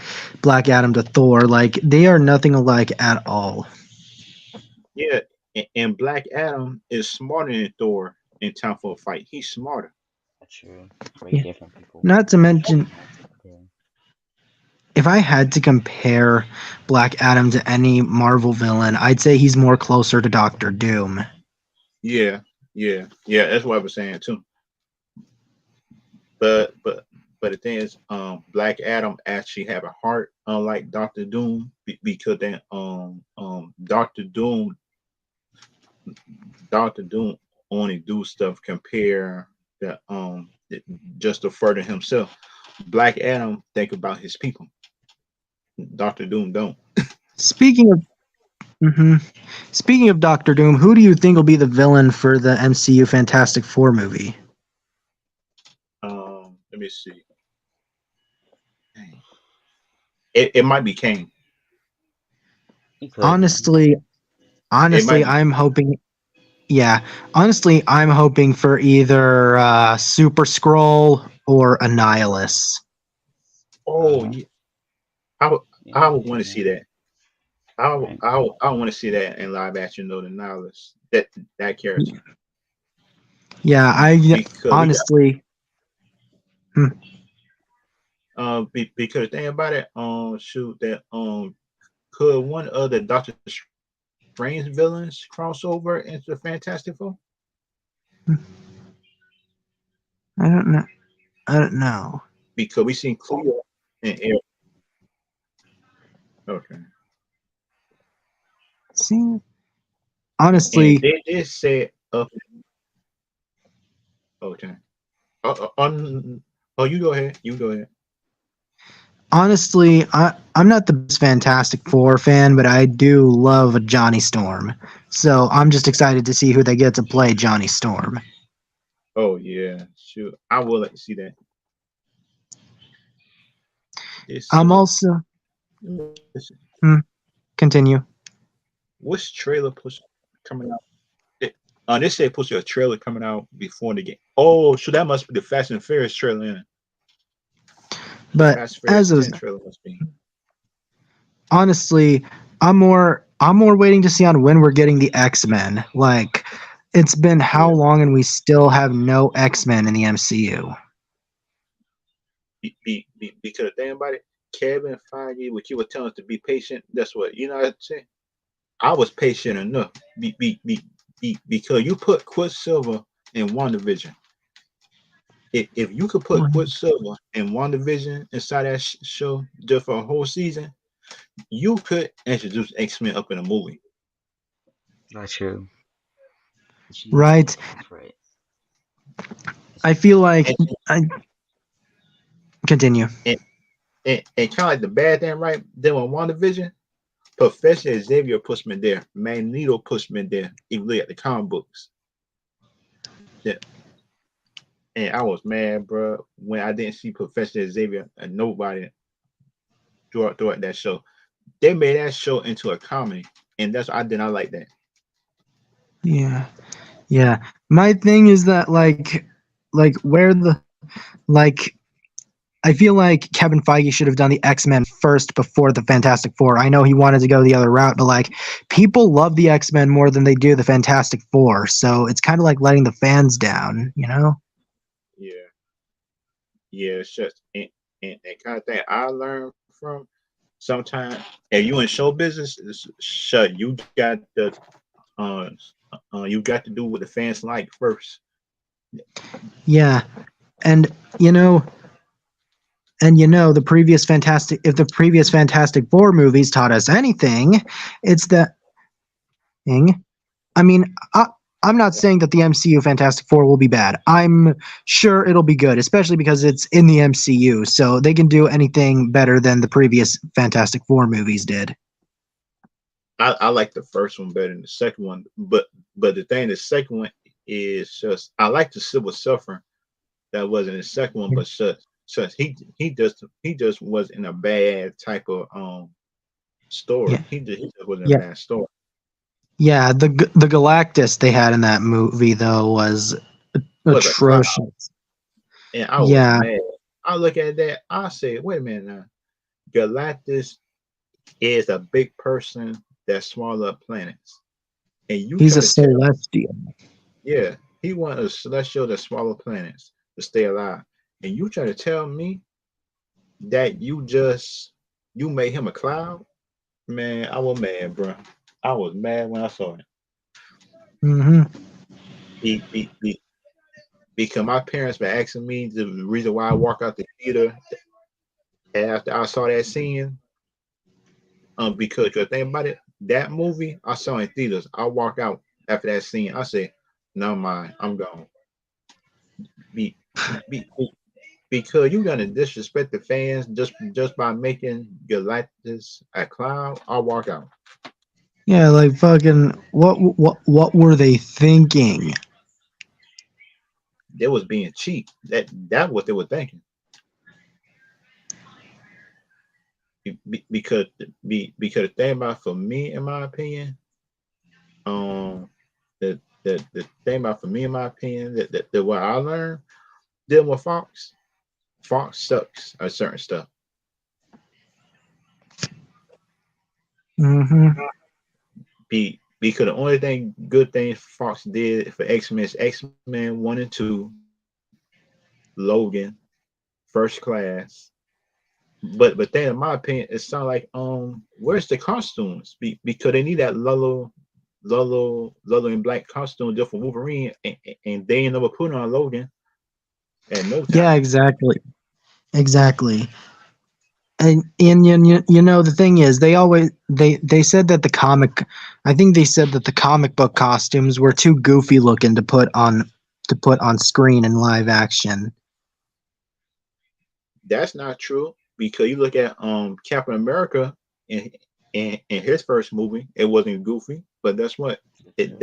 Black Adam to Thor. Like they are nothing alike at all. yeah, and Black Adam is smarter than Thor in time for a fight. He's smarter. That's true. Very Yeah. different people. Not to mention Not to compare. if I had to compare Black Adam to any Marvel villain, I'd say he's more closer to Doctor Doom. Yeah, yeah. That's what I was saying too. But the thing is, Black Adam actually have a heart, unlike Doctor Doom, because then Doctor Doom only do stuff compare that just to further himself. Black Adam think about his people. Doctor Doom don't. Speaking of mhm. Speaking of Doctor Doom, who do you think will be the villain for the MCU Fantastic Four movie? Let me see. It might be Kane. He could, yeah. Honestly, It honestly, might be. I'm hoping. Yeah, honestly, I'm hoping for either Super Scroll or Annihilus. Oh Uh-huh. yeah, I would Yeah, I I would can want see to see that. that. Right. I want to see that in live action, though, the Nihilus, that character, Yeah, I because we got honestly, hmm, because the thing about it, shoot that could one of the Doctor Strange villains cross over into Fantastic Four? I don't know. I don't know. Because we seen Cleo and Eric. Okay, See, and honestly, they did say up. Okay, oh, you go ahead. You go ahead. honestly, I'm not the best Fantastic Four fan, but I do love Johnny Storm. So I'm just excited to see who they get to play Johnny Storm. Oh yeah, shoot, I would like to see that. This I'm said, also this, hmm, continue. what's trailer push coming out? They said push a trailer coming out before the game. Oh, so that must be the Fast and Furious trailer. The But Fast and Furious as of 10 trailer must be. honestly, I'm more waiting to see on when we're getting the X-Men. Like it's been how Yeah, long and we still have no X-Men in the MCU. because the thing about it, Kevin Feige, what you were telling us to be patient. That's what you know. What I'm saying, I was patient enough. Because you put Quicksilver in WandaVision. If you could put Quicksilver in WandaVision inside that show just for a whole season, you could introduce X-Men up in a movie. That's true. But you need Right? time for it. That's I the feel thing. like And, I continue. and, and kind of like the bad thing, right? Then with WandaVision, Professor Xavier puts me there. Magneto puts me there. If you look at the comic books. Yeah. And I was mad, bro, when I didn't see Professor Xavier and nobody throughout that show. They made that show into a comedy, and that's I did not like that. Yeah. Yeah. My thing is that like where the like I feel like Kevin Feige should have done the X-Men first before the Fantastic Four. I know he wanted to go the other route, but like people love the X-Men more than they do the Fantastic Four. So it's kind of like letting the fans down, you know? Yeah, yeah, it's just and kind of thing I learned from sometimes. If you in show business, shut uh, you got to do what the fans like first. Yeah. And you know, the previous Fantastic Four movies taught us anything, it's that thing. I mean, I'm not saying that the MCU Fantastic Four will be bad. I'm sure it'll be good, especially because it's in the MCU, so they can do anything better than the previous Fantastic Four movies did. I like the first one better than the second one, but the thing, the second one is just I like the civil suffering that was in the second one, but such he just was in a bad type of story. Yeah, He just was in a yeah, bad story. yeah. The Galactus they had in that movie though was Was a cop, atrocious. and I was Yeah, mad. I look at that, I say, wait a minute now. Galactus is a big person that swallow up planets. And you he's try a to tell me, celestial. yeah, he want a celestial that swallow planets to stay alive. And you try to tell me that you just You made him a cloud, man. I was mad, bro. I was mad when I saw it. Hmm. Be, because my parents been asking me the reason why I walk out the theater after I saw that scene. Because the thing about it, that movie I saw in theaters. I walk out after that scene. I said, "No mind, I'm gone." Be, be, because you gonna disrespect the fans just by making Galactus a clown. I'll walk out. Yeah, like fucking what were they thinking? They was being cheap. That what they were thinking. Because because the thing about for me, in my opinion, um, the thing about for me, in my opinion, that what I learned dealing with Fox sucks at certain stuff. Hmm. Because the only good thing Fox did for X-Men is X-Men 1 and 2, Logan, First Class. But then in my opinion, it sounds like where's the costumes? Because they need that Lolo in black costume just for Wolverine, and they ain't never put on Logan at no Yeah, time. exactly. And you know the thing is they said that the comic, I think they said that the comic book costumes were too goofy looking to put on screen in live action. That's not true because you look at Captain America in in his first movie, it wasn't goofy, but that's what it Yeah,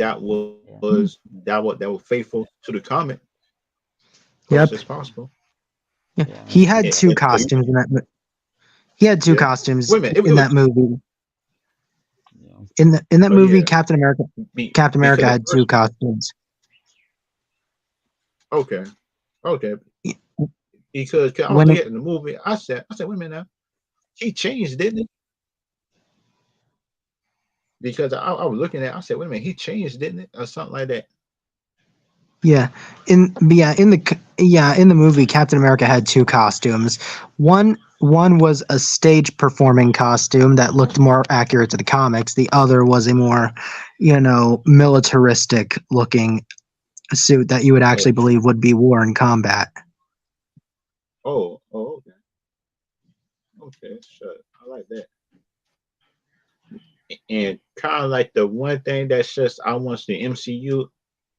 yeah, that was faithful to the comic close Yep. as possible. Yeah. yeah. He had two And so costumes in he had two yeah. costumes Wait a minute, it in was that movie. Yeah. In that oh movie, yeah, Captain because America the had two first costumes. okay, okay, because I was When it looking at the movie, I said, wait a minute now, he changed, didn't he? Because I was looking at, I said, wait a minute, he changed, didn't it, or something like that. Yeah, in the movie, Captain America had two costumes. One was a stage performing costume that looked more accurate to the comics. The other was a more, militaristic looking suit that you would Oh, actually believe would be worn in combat. okay, okay, sure, I like that. And kind of like the one thing that's just I want the MCU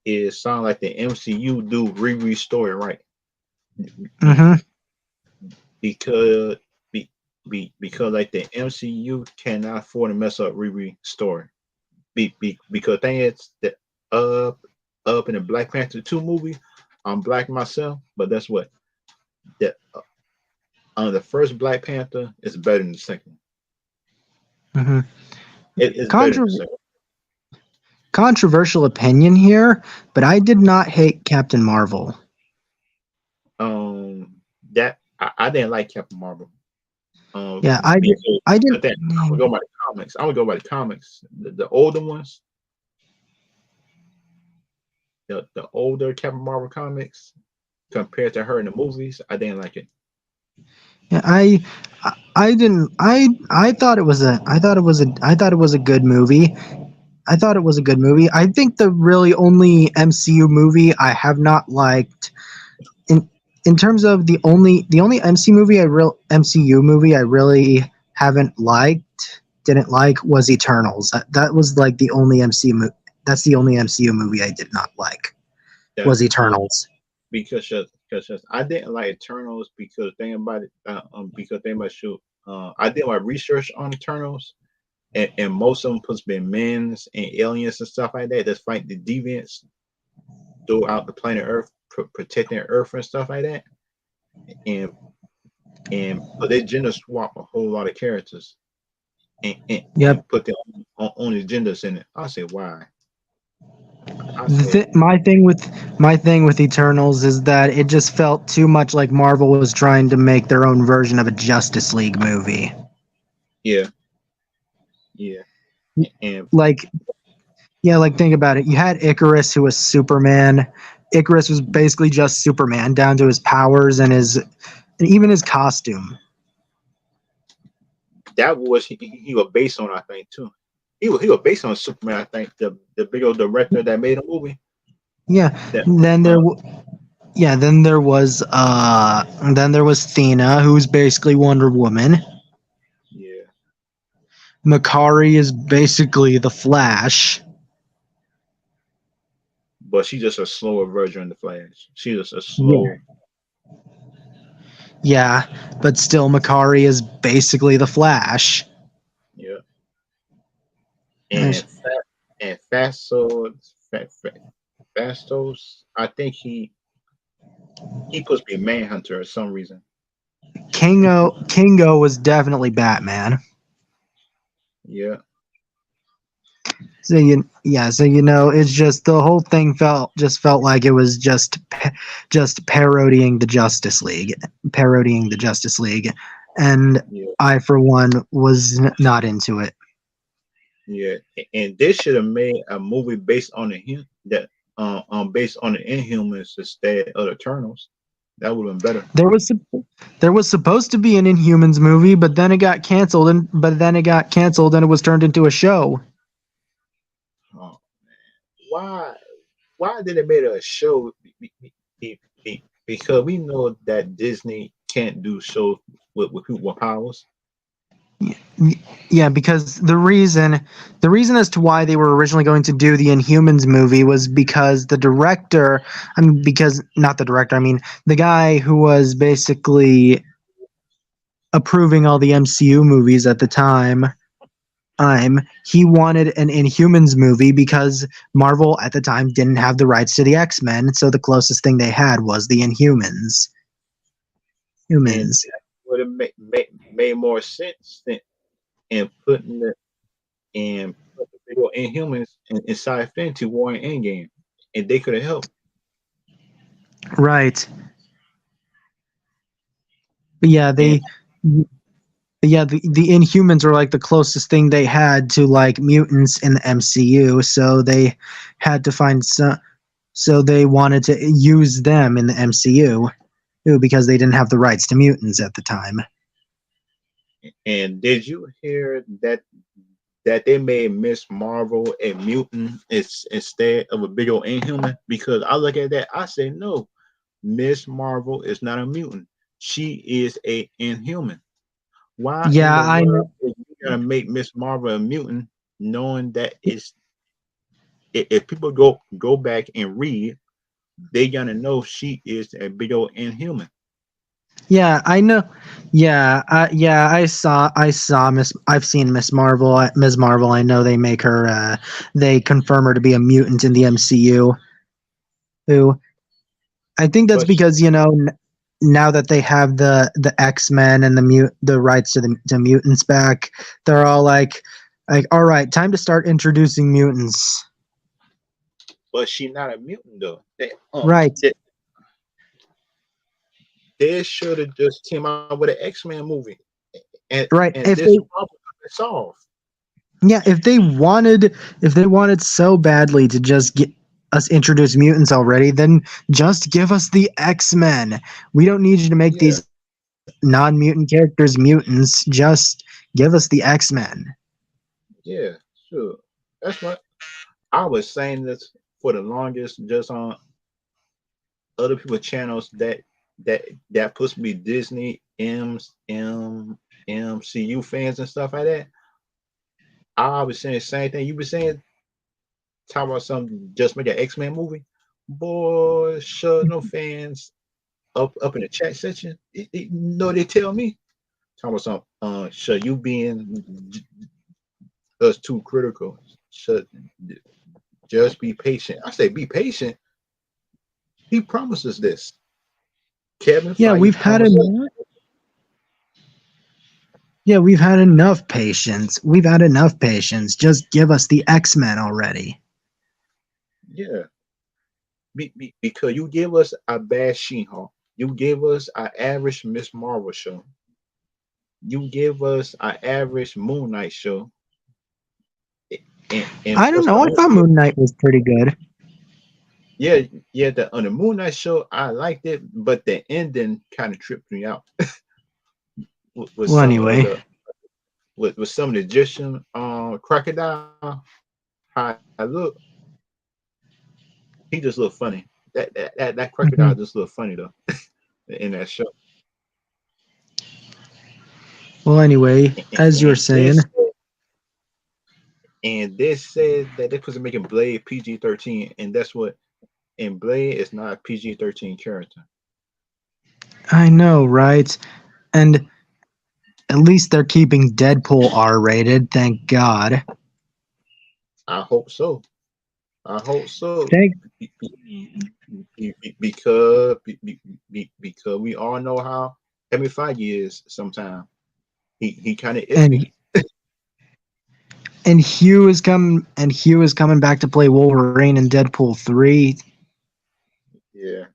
is sound like the MCU do Riri story right. Be, Mm-hmm. because because like the MCU cannot afford to mess up Riri story. Because thing is that up up in the Black Panther 2 movie, I'm black myself, but that's what that the first Black Panther is better than the second. Mm-hmm. It is better than the Contro- second. Controversial opinion here, but I did not hate Captain Marvel. That I didn't like Captain Marvel. Yeah, I did. Because I didn't. that I would go by the comics. I would go by the comics. The older ones, the older Captain Marvel comics compared to her in the movies, I didn't like it. Yeah, I didn't. I thought it was a. I thought it was a good movie. I thought it was a good movie. I think the really only MCU movie I have not liked in terms of the only MCU movie I really haven't liked didn't like was Eternals. That was like the only MCU. That's the only MCU movie I did not like That was Eternals. because I didn't like Eternals because thing about it because thing about shoot I did my research on Eternals and most of them supposed to be men's and aliens and stuff like that that's fight the deviants throughout the planet Earth protecting Earth and stuff like that and but they gender swap a whole lot of characters Yep. and put their own agendas in it. I said why? I said My thing with Eternals is that it just felt too much like Marvel was trying to make their own version of a Justice League movie. yeah, yeah, and Like, yeah, like think about it. You had Icarus, who was Superman. Icarus was basically just Superman, down to his powers and even his costume. that was he was based on, I think, too. He was based on Superman, I think. The big old director that made a movie. Yeah. That Then yeah, then there was Thena, who's basically Wonder Woman. yeah, Makari is basically the Flash. but she's just a slower version of the Flash. She's just a Yeah. slow. Yeah, but still Makari is basically the Flash. Yeah, There's- and and Fastos. I think he supposed to be Manhunter or some reason. Kingo was definitely Batman. Yeah, So it's just the whole thing felt like it was just parodying the Justice League, and yeah, I for one was not into it. yeah. And they should have made a movie based on based on the Inhumans instead of the Eternals. That would have been better. There was supposed to be an Inhumans movie, but then it got canceled, and it was turned into a show. Oh, why? Why did they make a show? Because we know that Disney can't do shows with people with powers. Yeah, because the reason as to why they were originally going to do the Inhumans movie was because not the director, the guy who was basically approving all the MCU movies at the time, he wanted an Inhumans movie because Marvel at the time didn't have the rights to the X-Men, so the closest thing they had was the Inhumans. And Humans. that would have made more sense in putting the people Inhumans inside Infinity War and Endgame, and they could have helped. Right. But yeah, And the Inhumans were like the closest thing they had to like mutants in the MCU, so they had to find so they wanted to use them in the MCU because they didn't have the rights to mutants at the time. and did you hear that they made Miss Marvel a mutant instead of a big old Inhuman? Because I look at that, I say no, Miss Marvel is not a mutant. She is a Inhuman. Why in Yeah, the I world know. are you gonna make Miss Marvel a mutant, knowing that if people go back and read, they gonna know she is a big old Inhuman. Yeah, I know. Yeah, I've seen Miss Marvel. Ms. Marvel. I know they make her. They confirm her to be a mutant in the MCU. Who I think that's But she, because now that they have the X-Men and the rights to the mutants back, they're all like all right, time to start introducing mutants. but she not a mutant though. Right. They should have just came out with an X-Men movie, Right. and this problem is solved. If they wanted so badly to just get us introduce mutants already, then just give us the X-Men. We don't need you to make Yeah, these non-mutant characters mutants. Just give us the X-Men. yeah, sure. That's what I was saying this for the longest, just on other people's channels that puts me Disney MCU fans and stuff like that. I was saying the same thing you were saying. Talk about something, just make an X-Men movie. Boy, sure, no fans up in the chat section. They tell me. Talk about something. Sure, you being us too critical. Should just be patient. I say be patient. He promises this. Kevin Yeah, Feige promised us. we've had enough patience. We've had enough patience. Just give us the X-Men already. Yeah, because you give us a bad She-Hulk. You give us an average Miss Marvel show. You give us an average Moon Knight show. And I don't what's the know. I only thought Moon Knight was pretty good. yeah, on the Moon Knight show, I liked it, but the ending kind of tripped me out with Well, some of anyway. the with some of the Egyptian crocodile, how I look, he just look funny. That crocodile Mhm. just look funny though in that show. Well, anyway, as you were And saying, this says that they're supposed to make a Blade PG-13, and that's what. And Blade is not a PG-13 character. I know, right? And at least they're keeping Deadpool R-rated, thank God. I hope so. I hope so. Thank Because we all know how Kevin Feige is sometimes. He kind of and iffy. Hugh is coming back to play Wolverine in Deadpool 3. Yeah.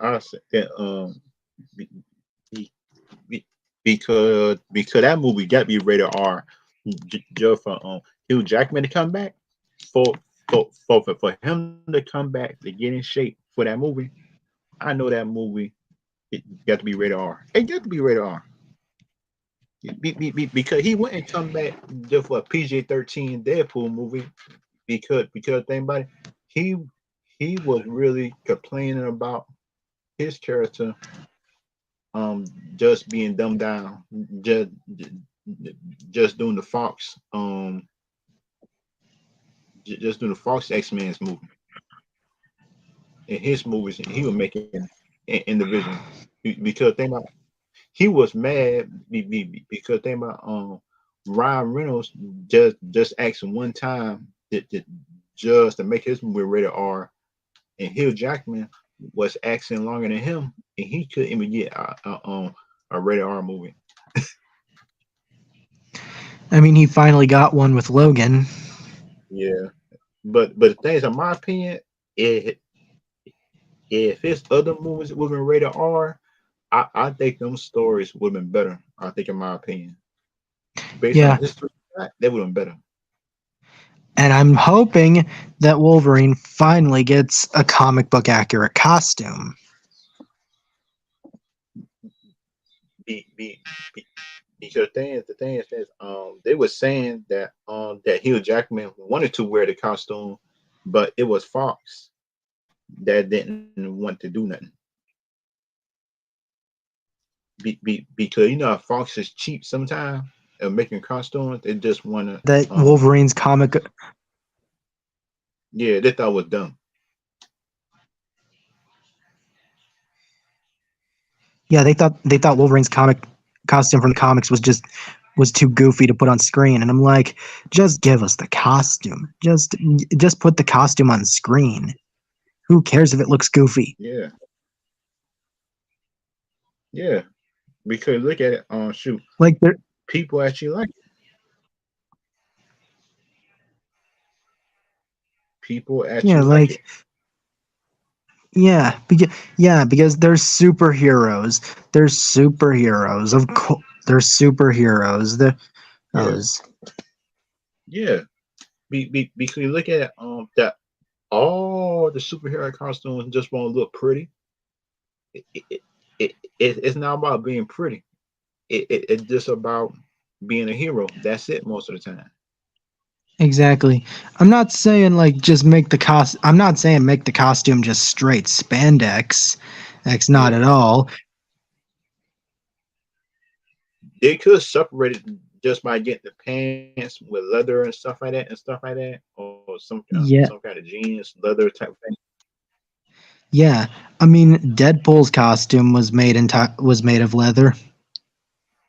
I said that be- be- because that movie got to be rated R just for Hugh Jackman to come back for for him to come back to get in shape for that movie. I know that movie it got to be rated R. It got to be rated R. Because he wouldn't come back just for a PG-13 Deadpool movie because think about it, he he was really complaining about his character um just being dumbed down, just just doing the Fox just doing the Fox X-Men's movie. In his movies he was making in the vision because think about he was mad because think about Ryan Reynolds just asked him one time just to make his movie rated R, and Hugh Jackman was asking longer than him, and he couldn't even get a rated R movie. I mean, he finally got one with Logan. Yeah, but the thing is, in my opinion, if if his other movies would have been rated R, I think them stories would have been better. I think, in my opinion, based on Yeah, the history, they would have been better. and I'm hoping that Wolverine finally gets a comic book accurate costume. Be, be, be, because the thing is that they were saying that Hugh Jackman wanted to wear the costume, but it was Fox that didn't want to do nothing. Because you know Fox is cheap sometimes at making costumes. They just want to That Wolverine's comic, yeah, they thought it was dumb. yeah, they thought Wolverine's comic costume from the comics was too goofy to put on screen, and I'm like, just give us the costume. Just put the costume on screen. Who cares if it looks goofy? Yeah, yeah. Because look at it, shoot, Like they're people actually like it. People yeah, actually like it. like because they're superheroes. They're superheroes. Of course, they're superheroes. The Yeah, those yeah. Because you look at it, that all the superhero costumes just won't look pretty. It, it, it's not about being pretty. It's just about being a hero. That's it most of the time. exactly. I'm not saying like just make the cost. I'm not saying make the costume just straight spandex. That's not Yeah, at all. they could separate it just by getting the pants with leather and stuff like that, or Yeah, some kind of jeans leather type thing. yeah. I mean, Deadpool's costume was made of leather.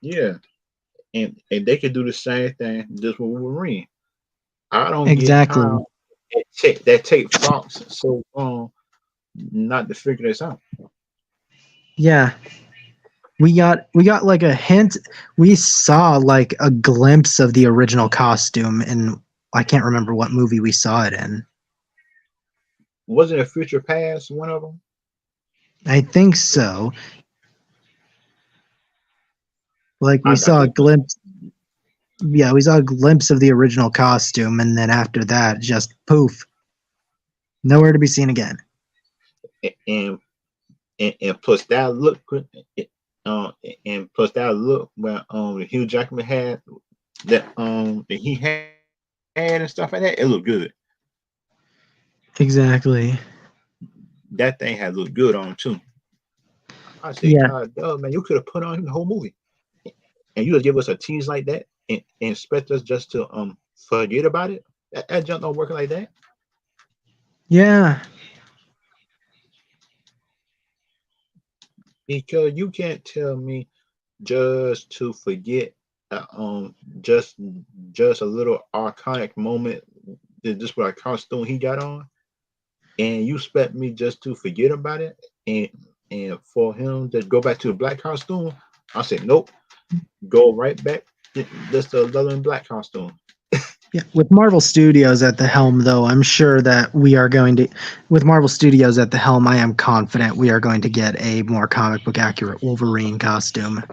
Yeah, and they could do the same thing just with Wolverine. I don't get Exactly. how that take Fox so long not to figure this out. Yeah. We got like a hint. We saw like a glimpse of the original costume, and I can't remember what movie we saw it in. Wasn't a Future Past one of them? I think so. Like we I saw a think so. glimpse. Yeah, we saw a glimpse of the original costume, and then after that, just poof, nowhere to be seen again. And and plus that look good. and plus that look where Hugh Jackman had that he had and stuff like that, it looked good. Exactly. That thing had looked good on him too. I said, Yeah, God, oh man, you could have put on him the whole movie, and you just give us a tease like that, and expect us just to forget about it. That junk don't work like that yeah. because you can't tell me just to forget uh, um just just a little iconic moment. Just what a costume he got on, and you expect me just to forget about it, and and for him to go back to the black costume. I said nope, go right back. Just the leather and black costume. Yeah, with Marvel Studios at the helm, though, I'm sure that we are going to. With Marvel Studios at the helm, I am confident we are going to get a more comic book accurate Wolverine costume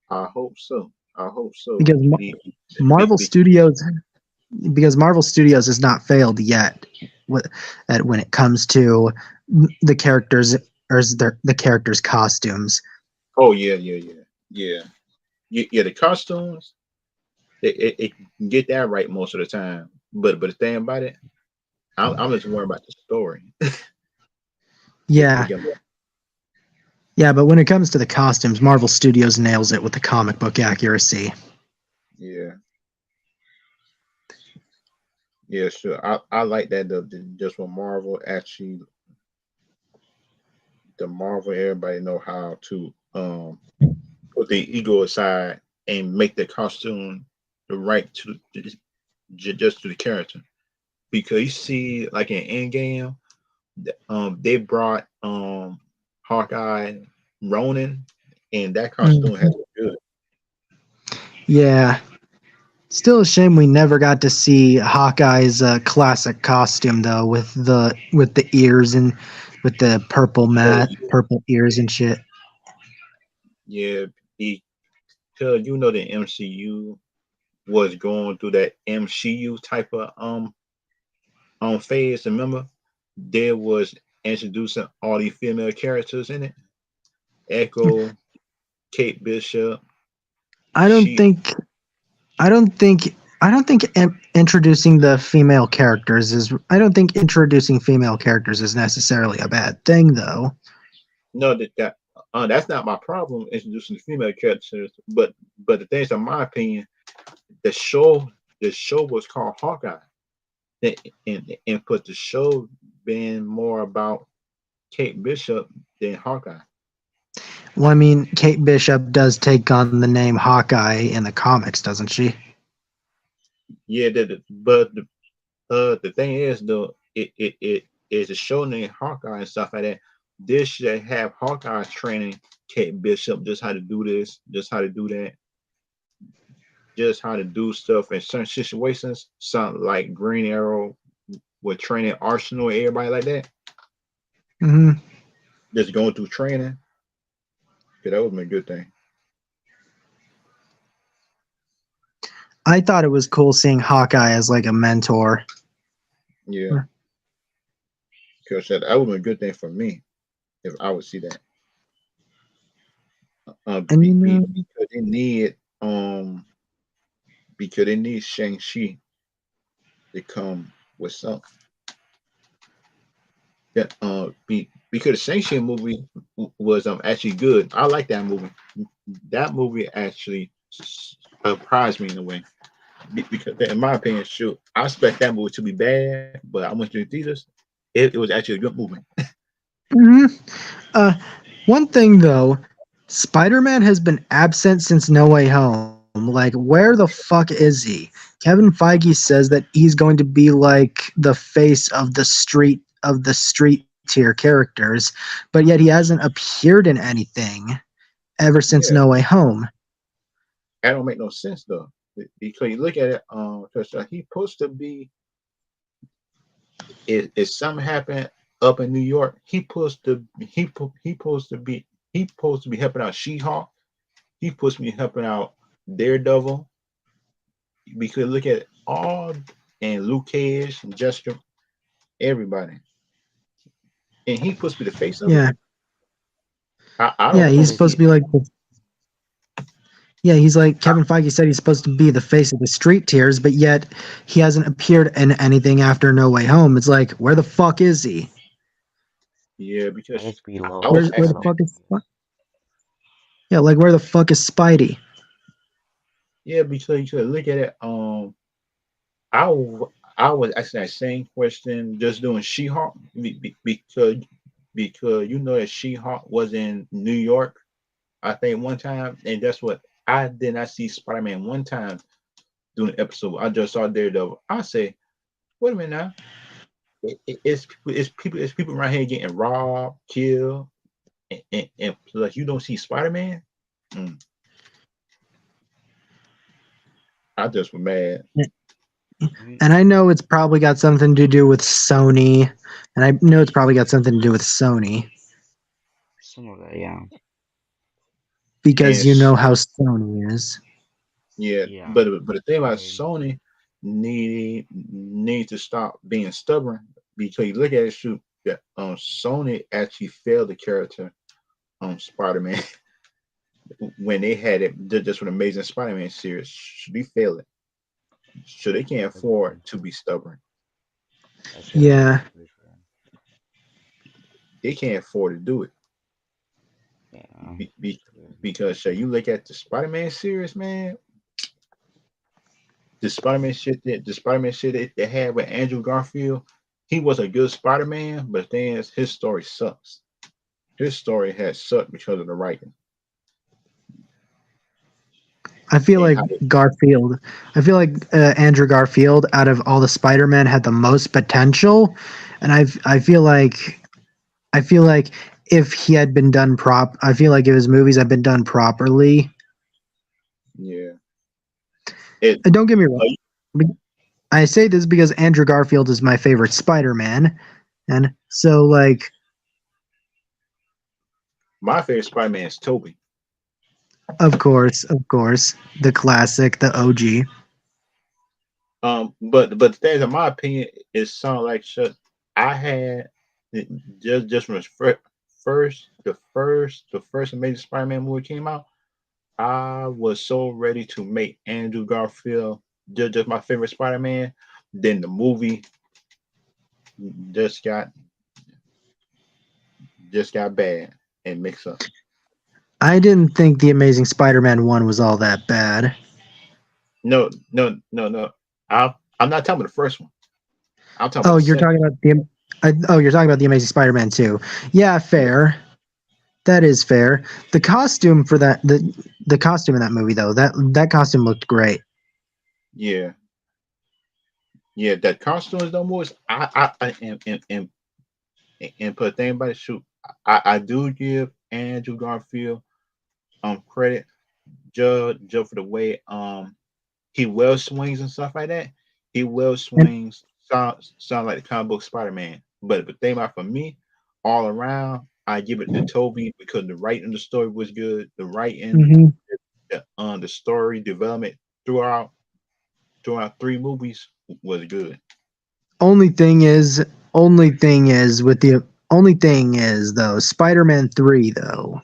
I hope so. I hope so. because Marvel Be, Studios because Marvel Studios has not failed yet with, at when it comes to the characters or the characters' costumes. oh yeah. Yeah. The costumes, it can get that right most of the time. But the thing about it, I'm just worried about the story. To Yeah, get yeah, but when it comes to the costumes, Marvel Studios nails it with the comic book accuracy. yeah, yeah, sure. I like that just when Marvel actually the Marvel everybody know how to put the ego aside and make the costume the right just to the character. Because you see, like in Endgame, they brought Hawkeye Ronin, and that costume has Mhm. looked good. Yeah, still a shame we never got to see Hawkeye's classic costume though, with the ears and with the Oh purple ears and shit. yeah, because you know the MCU was going through that MCU type of phase. Remember, there was introducing all these female characters in it. Echo, Kate Bishop, I don't she. think I don't think I don't think introducing the female characters is I don't think introducing female characters is necessarily a bad thing though. No, that's not my problem introducing the female characters, but the things, in my opinion, the show the show was called Hawkeye, and put the show being more about Kate Bishop than Hawkeye. Well, I mean, Kate Bishop does take on the name Hawkeye in the comics, doesn't she? Yeah, but the thing is though, it is a show named Hawkeye and stuff like that. This should have Hawkeye training Kate Bishop just how to do this, just how to do that, just how to do stuff in certain situations. Something like Green Arrow with training Arsenal and everybody like that. Hmm. Just going through training. Yeah, that would be a good thing. I thought it was cool seeing Hawkeye as like a mentor. Yeah, because that would be a good thing for me if I would see that. And you know, Because they need Shang Chi to come with something. That because the Shang-Chi movie was actually good. I like that movie. That movie actually surprised me in a way because in my opinion, shoot, I expect that movie to be bad, but I went to the theaters. It was actually a good movie. hmm uh, one thing though, Spider-Man has been absent since No Way Home. Like, where the fuck is he? Kevin Feige says that he's going to be like the face of the street tier characters, but yet he hasn't appeared in anything ever since Yeah, No Way Home. that don't make no sense though because you look at it, because he supposed to be. If something happened up in New York, he supposed to be helping out She-Hulk. He supposed to be helping out Daredevil because look at all and Luke Cage and Jessica, everybody, and he supposed to be the face of it. Yeah. I Yeah, don't he's know. supposed to be like yeah, he's like Kevin Feige said he's supposed to be the face of the street tiers, but yet he hasn't appeared in anything after No Way Home. It's like, where the fuck is he? Yeah, I because guess we I low was Where we're the asking low that. fuck is yeah, like where the fuck is Spidey? Yeah, because you should look at it. I was asking that same question just doing She-Hulk because you know that She-Hulk was in New York, I think one time, and that's what I did not see Spider-Man one time doing the episode. I just saw Daredevil. I say, wait a minute now. It's people around here getting robbed, killed, and plus you don't see Spider-Man. Mm, I just was mad. we And I know it's probably got something to do with Sony, and I know it's probably got something to do with Sony some of that, yeah. because And you know how Sony is. yeah, Yeah. but the thing about I Sony need to stop being stubborn because you look at it, shoot that Sony actually failed the character Spider Man when they had it just with Amazing Spider Man series. Should they fail it? So they can't afford agree. to be stubborn. That's very true. Yeah, That's very true. They can't afford to do it Yeah. be, be, True. because you look at the Spider Man series, man. The Spider Man shit that they had with Andrew Garfield, he was a good Spider Man, but then his story sucks. His story has sucked because of the writing I feel and like how Garfield. I feel like Andrew Garfield, out of all the Spider-Man, had the most potential, and I feel like if he had been done I feel like if his movies had been done properly. yeah. It And don't get me uh, wrong. I say this because Andrew Garfield is my favorite Spider-Man, and so like, my favorite Spider Man is Toby. of course, the classic, the OG. But the things in my opinion is sound like shit. I had just from the first Amazing Spider Man movie came out. I was so ready to make Andrew Garfield just my favorite Spider Man. Then the movie just got just got bad and mixed up. I didn't think the Amazing Spider-Man one was all that bad. No. I'm not talking about the first one. I'm talking about Oh, the you're second. talking about you're talking about the Amazing Spider-Man 2. Yeah, Yeah, fair. That is fair. The costume for the costume in that movie though, that costume looked great. yeah, yeah. That costumes though, movies. I and put a thing about it. Shoot, I do give Andrew Garfield credit just for the way he well swings and stuff like that. He well And swings sound like the comic book Spider Man. But the thing about for me, all around, I give it to Toby because the writing of the story was good. The writing, mhm. the story development throughout three movies was good. Only thing is though, Spider-Man 3 though.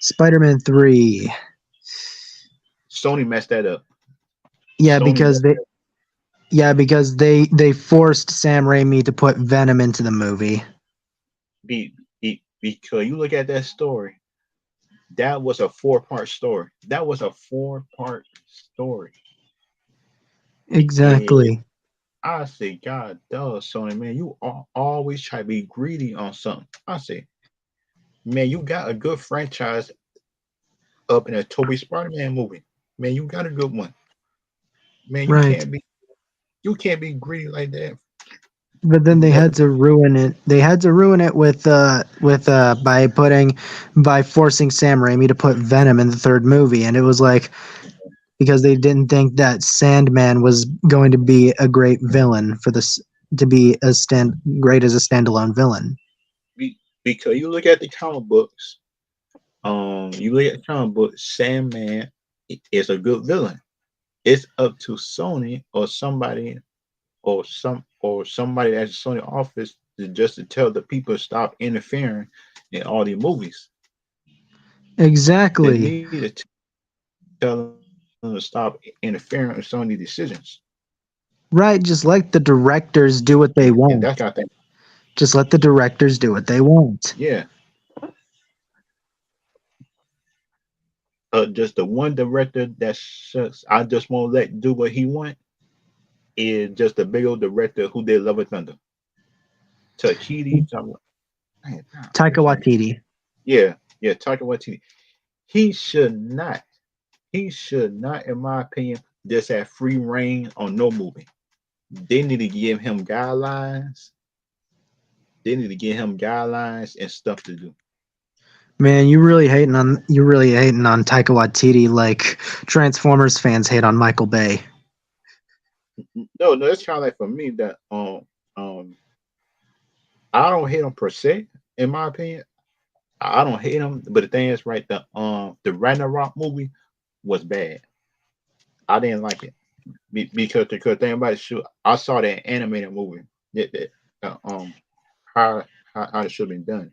Spider-Man 3. Sony messed that up. Yeah, Sony because messed they forced Sam Raimi to put Venom into the movie. because you look at that story, that was a four-part story. That was a four-part story. And Exactly. I say, God, duh, Sony, man, you always try to be greedy on something. I say, man, you got a good franchise up in a Toby Spider-Man movie. Man, you got a good one. Man, Right. you can't be greedy like that. But then they Let had to ruin it. They had to ruin it by forcing Sam Raimi to put Venom in the third movie, and it was like because they didn't think that Sandman was going to be a great villain for this to be great as a standalone villain. because you look at the comic books, you look at the comic book, Sandman is a good villain. It's up to Sony or somebody or somebody at the Sony office to just to tell the people to stop interfering in all these movies. They Exactly. need to tell them to stop interfering with some of these decisions. Right. Just let the directors do what they And that's want. got thing. Just let the directors do what they want. Yeah. Just the one director that shucks, I just won't let do what he want is just the big old director who did Love and Thunder. Takiti, man, Taika what's his name? Waititi. Yeah, Taika Waititi. He should not, he should not, in my opinion, just have free reign on no movie. They need to give him guidelines. They need to give him guidelines and stuff to do. Man, you really hating on Taika Waititi like Transformers fans hate on Michael Bay. No, it's kind of like for me that um I don't hate him per se, in my opinion. I don't hate him, but the thing is, right, the Ragnarok movie was bad. I didn't like it because the thing about it, shoot, I saw that animated movie that how how it should have been done.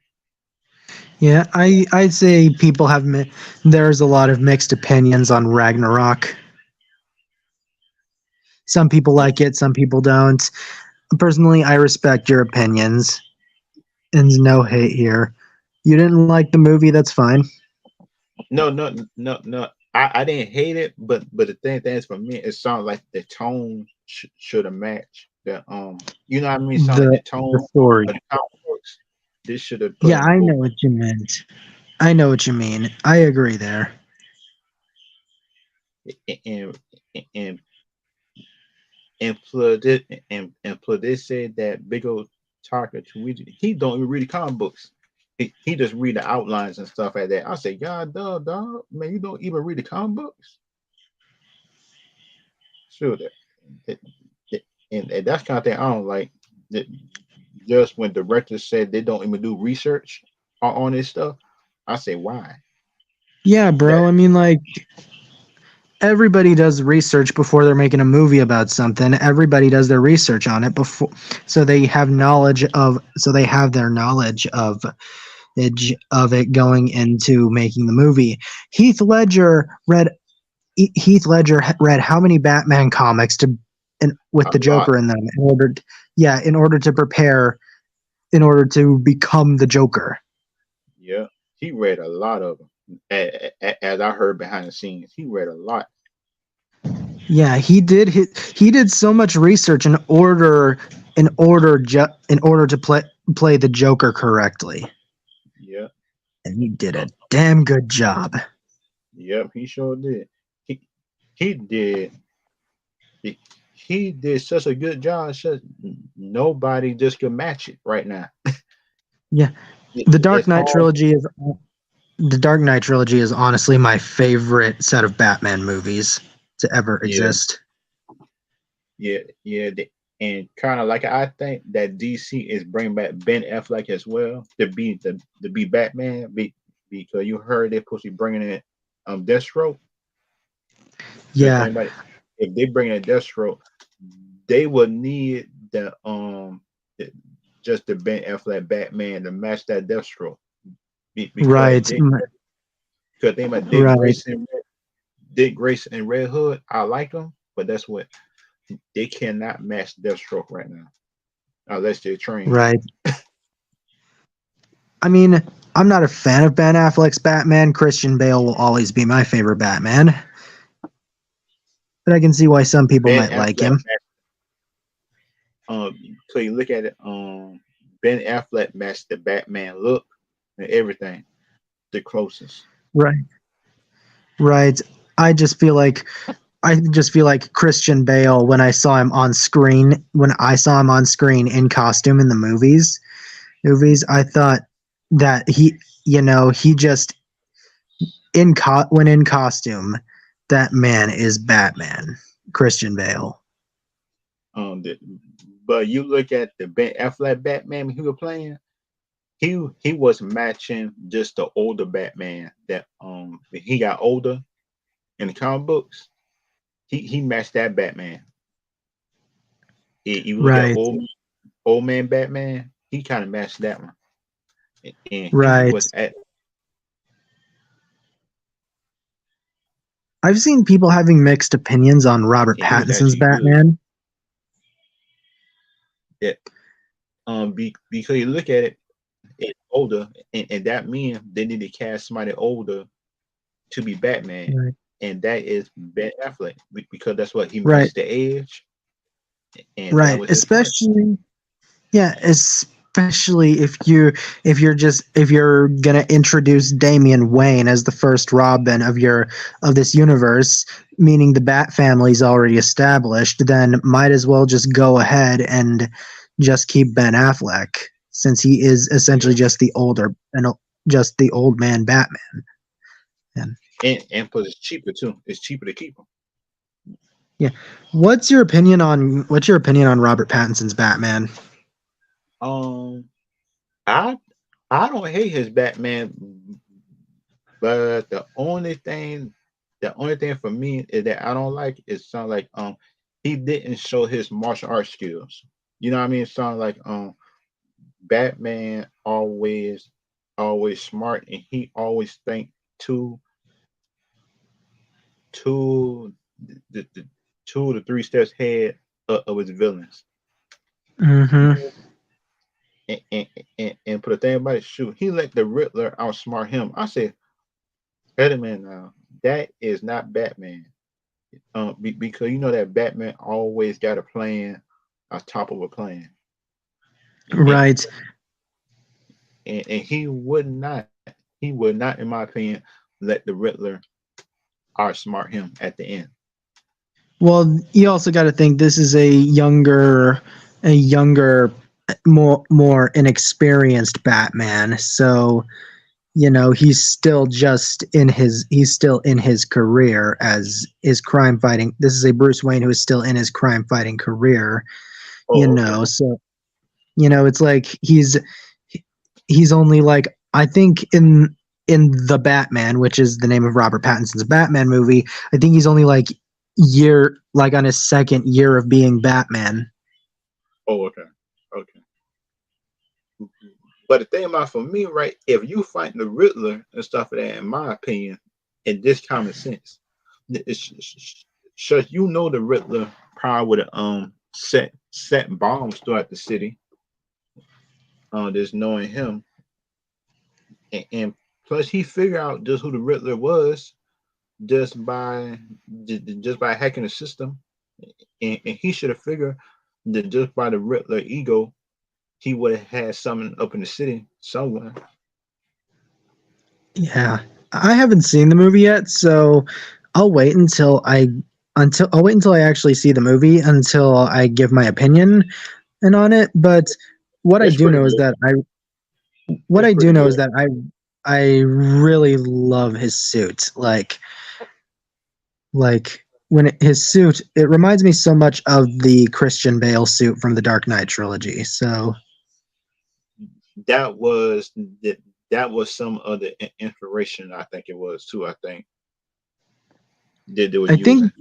Yeah, I'd say there's a lot of mixed opinions on Ragnarok. Some people Yeah. like it, some people don't. Personally, I respect your opinions, and no hate here. You didn't like the movie, that's fine. No. I didn't hate it, but the thing is for me, it sounds like the tone should have matched the you know what I mean? Sound like The the the tone story. of the comic books. This should have put Yeah, in the I know movie. what you meant. I know what you mean. I agree there. And and and plus this and plus they said that big old Taka Tuiji, he don't even read the comic books. He just read the outlines and stuff like that. I say, God, dog, man, you don't even read the comic books. Sure, that, and that's kind of thing I don't like. That just when directors said they don't even do research on this stuff, I say why? Yeah, bro. That I mean, like, everybody does research before they're making a movie about something. Everybody does their research on it before, so they have their knowledge of it going into making the movie. Heath Ledger read Heath Ledger read how many Batman comics with a the lot. Joker in them in order to prepare in order to become the Joker. Yeah, he read a lot of them. As I heard behind the scenes, he read a lot. Yeah, he did so much research in order to play the Joker correctly, Yeah. and he did Uh, a damn good job. yep, he sure did. He he did he, he did such a good job. Such nobody just can match it right now. Yeah, the Dark It's Knight all trilogy is the Dark Knight trilogy is honestly my favorite set of Batman movies to ever yeah, exist. yeah. And kind of like I think that DC is bringing back Ben Affleck as well to be Batman. Because you heard they're supposed to be bringing in Deathstroke. Because Yeah, think about it, if they bring in Deathstroke, they would need the, just the Ben Affleck Batman to match that Deathstroke. Because right, because they about right, Dick Grayson and Red Hood. I like them, but that's what they cannot match Deathstroke right now unless they're trained. right. I mean, I'm not a fan of Ben Affleck's Batman. Christian Bale will always be my favorite Batman, but I can see why some people Ben might like Affleck, him. so you look at it, Ben Affleck matched the Batman look and everything the closest. Right, right. I just feel like I just feel like Christian Bale when I saw him on screen in costume in the movies, I thought that he just when in costume, that man is Batman, Christian Bale. The, but you look at the Ben Affleck Batman he was playing, he was matching just the older Batman that he got older in the comic books. He matched that Batman. You look at Right, old man Batman, he kind of matched that one, and he right. was at I've seen people having mixed opinions on Robert and he was Pattinson's actually good. Batman. Yeah. Because you look at it, it's older, and that means they need to cast somebody older to be Batman, Right. and that is Ben Affleck because that's what he Right. matched the age, and that Right. was his choice. Especially yeah, especially if you're gonna introduce Damian Wayne as the first Robin of this universe, meaning the Bat family's already established, then might as well just go ahead and just keep Ben Affleck since he is essentially Yeah, just the old man Batman. And and plus it's cheaper too. It's cheaper to keep him. yeah, what's your opinion on Robert Pattinson's Batman? Um, I I don't hate his Batman, but the only thing for me is that I don't like is sound like he didn't show his martial arts skills. You know what I mean? It sounds like Batman always smart, and he always think two two the 2 to 3 steps ahead of his villains. Mm-hmm. And put a thing about it, shoot, he let the Riddler outsmart him. I said, wait a minute now, that is not Batman. Because you know that Batman always got a plan on top of a plan, and, Right. and he would not, in my opinion, let the Riddler outsmart him at the end. Well, you also got to think this is a younger, more inexperienced Batman. So he's still in his career as his crime fighting. This is a Bruce Wayne who is still in his crime fighting career. Oh, okay. So it's like he's only like I think in the Batman, which is the name of Robert Pattinson's Batman movie. I think he's only like on his second year of being Batman. Oh, okay. Okay. But the thing about for me, right, if you fight the Riddler and stuff like that, in my opinion, in this common sense, it's just you know the Riddler probably would have set bombs throughout the city. Just knowing him, and plus he figured out just who the Riddler was just by just by hacking the system, and he should have figured that just by the Riddler ego, he would have had something up in the city somewhere. Yeah, I haven't seen the movie yet, so I'll wait until I actually see the movie until I give my opinion and on it. But what I It's do pretty know is good. that I what It's I do pretty know is good. that I really love his suit. Like when his suit, it reminds me so much of the Christian Bale suit from the Dark Knight trilogy. So That was that that was some of the inspiration. I think it was too. I think that they was I think using.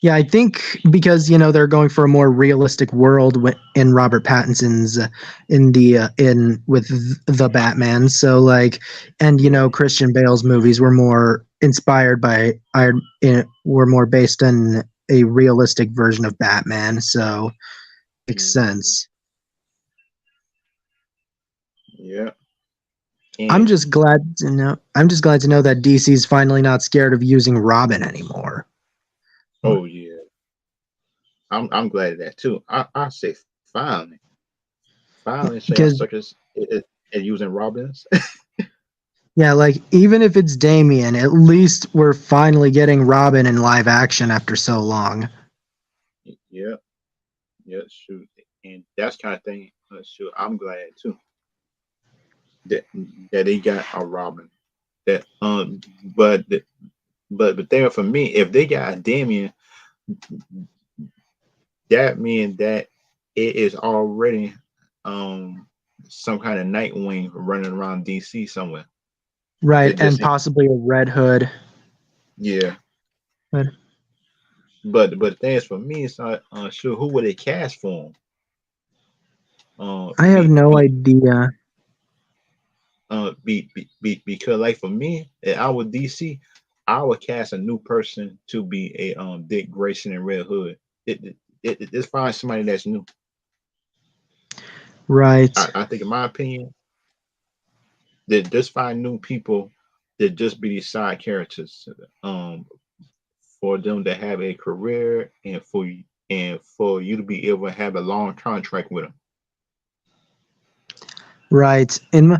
Yeah, I think because they're going for a more realistic world in Robert Pattinson's in with the Batman. So and Yeah. Christian Bale's movies were more inspired by were more based on a realistic version of Batman. So makes Mhm. sense. Yeah. I'm And just glad to know. I'm just glad to know that DC's finally not scared of using Robin anymore. oh yeah, I'm glad of that too. I say finally, finally, so y'all Because suckers is using Robins. yeah, even if it's Damien, at least we're finally getting Robin in live action after so long. Yeah. Yeah. Shoot. And that's kind of thing. Shoot, I'm glad too that that they got a Robin. That but but there for me, if they got a Damien, that means that it is already um some kind of Nightwing running around DC somewhere. Right, That and just possibly a Red Hood. yeah. But But the thing is for me, it's not sure who would they cast for him. I have no idea. Because like for me, if I was DC, I would cast a new person to be a Dick Grayson and Red Hood. Just find somebody that's new. Right. I think, in my opinion, that just find new people that just be these side characters. Um, for them to have a career and for you to be able to have a long contract with them. Right. In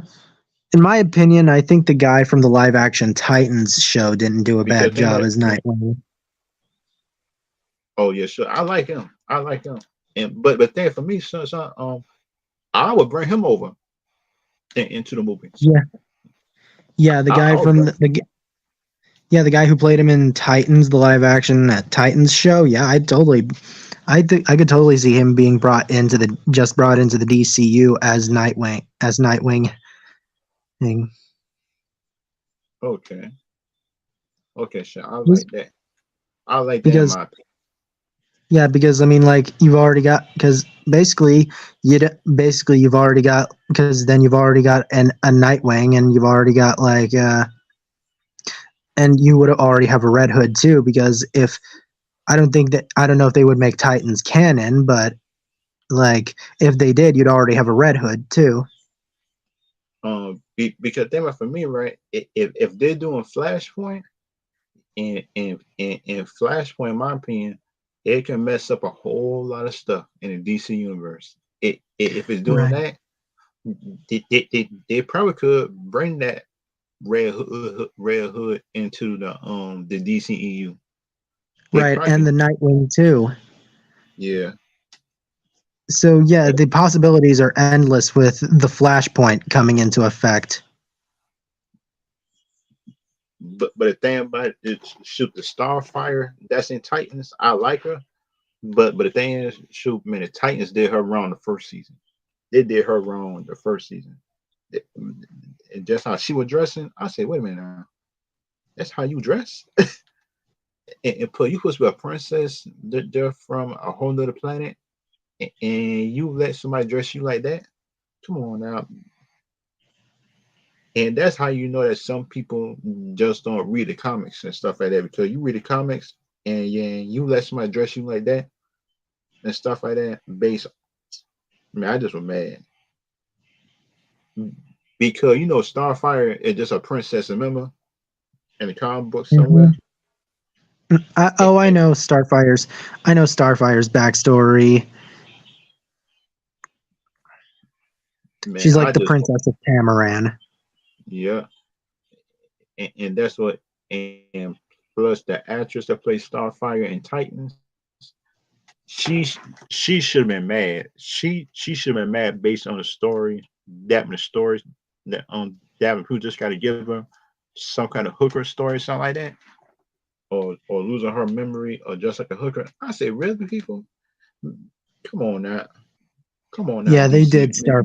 my opinion, I think the guy from the live action Titans show didn't do a Because bad then, job as Nightwing. oh yeah, sure, I like him. I like him. And but then for me, I would bring him over into the movies. Yeah. Yeah, the I guy would from bring. the guy who played him in Titans, the live action Titans show. Yeah, I think I could totally see him being brought into the DCU as Nightwing thing. Okay, okay, sure, I Just like that. I like that in because my opinion. yeah, because I mean, like you've already got because basically you've already got because then you've already got a Nightwing and you've already got like and you would already have a Red Hood too because if I don't know if they would make Titans canon, but like if they did, you'd already have a Red Hood too. Because then for me, right, if they're doing Flashpoint and Flashpoint, in my opinion, it can mess up a whole lot of stuff in the DC universe. If it's doing Right. that, they probably could bring that Red Hood into the DCEU. They Right, probably and could, the Nightwing too. yeah. So yeah, the possibilities are endless with the Flashpoint coming into effect. But the thing about it is, shoot, the Starfire that's in Titans, I like her. But the thing is, shoot, man, the Titans did her wrong the first season. They did her wrong the first season. And just how she was dressing, I said, wait a minute now. That's how you dress? And put you supposed to be a princess. They're from a whole nother planet, and you let somebody dress you like that? Come on now. And that's how you know that some people just don't read the comics and stuff like that. Because you read the comics and yeah, you let somebody dress you like that and stuff like that. Based, I mean, I just was mad because Starfire is just a princess. Remember in the comic book somewhere. Mhm. I And know Starfire's. I know Starfire's backstory. man, She's I like the just princess of Tamaran. yeah, and that's what. And plus the actress that plays Starfire in Titans, she she should have been mad. She should have been mad based on the story. That the stories that Davin who just got to give her some kind of hooker story, something like that, or losing her memory, or just like a hooker. I say, really, people, come on now, come on now, Yeah, DC, man,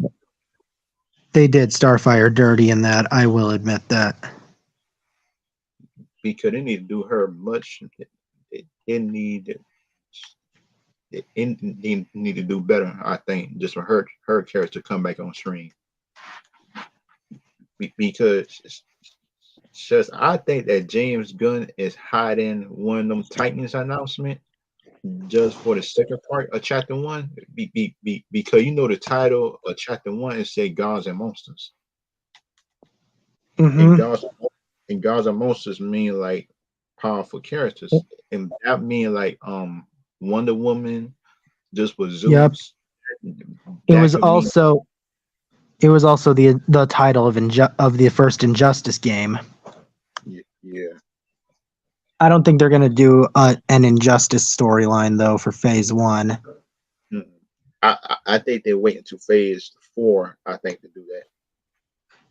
they did Starfire dirty in that. I will admit that. because they need to do her much. It need it need to do better. I think just for her character to come back on screen because just I think that James Gunn is hiding one of them Titans announcement just for the second part of chapter one, because the title of chapter one is say Gods and Monsters, and Mm-hmm. gods and monsters mean like powerful characters, and that mean like Wonder Woman just with Yep. Zeus. It That was could mean also it was also the title of the first Injustice game. yeah. I don't think they're gonna do an Injustice storyline though for Phase One. Mm. I think they're waiting to phase four. I think to do that.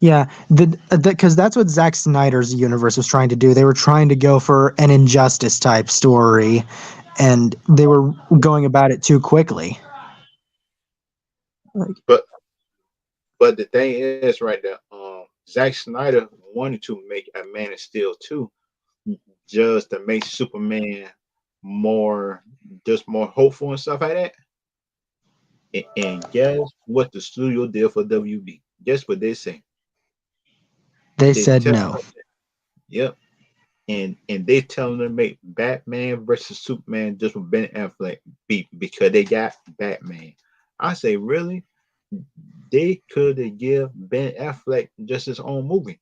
Yeah, the because that's what Zack Snyder's universe was trying to do. They were trying to go for an Injustice type story, and they were going about it too quickly. Like, But the thing is, right there, Zack Snyder wanted to make a Man of Steel too, just to make Superman more, just more hopeful and stuff like that. And guess what the studio did for WB? Guess what they say? they They said tell, no. yep, and they telling them to make Batman versus Superman just with Ben Affleck because they got Batman. I say, really? They could have give Ben Affleck just his own movie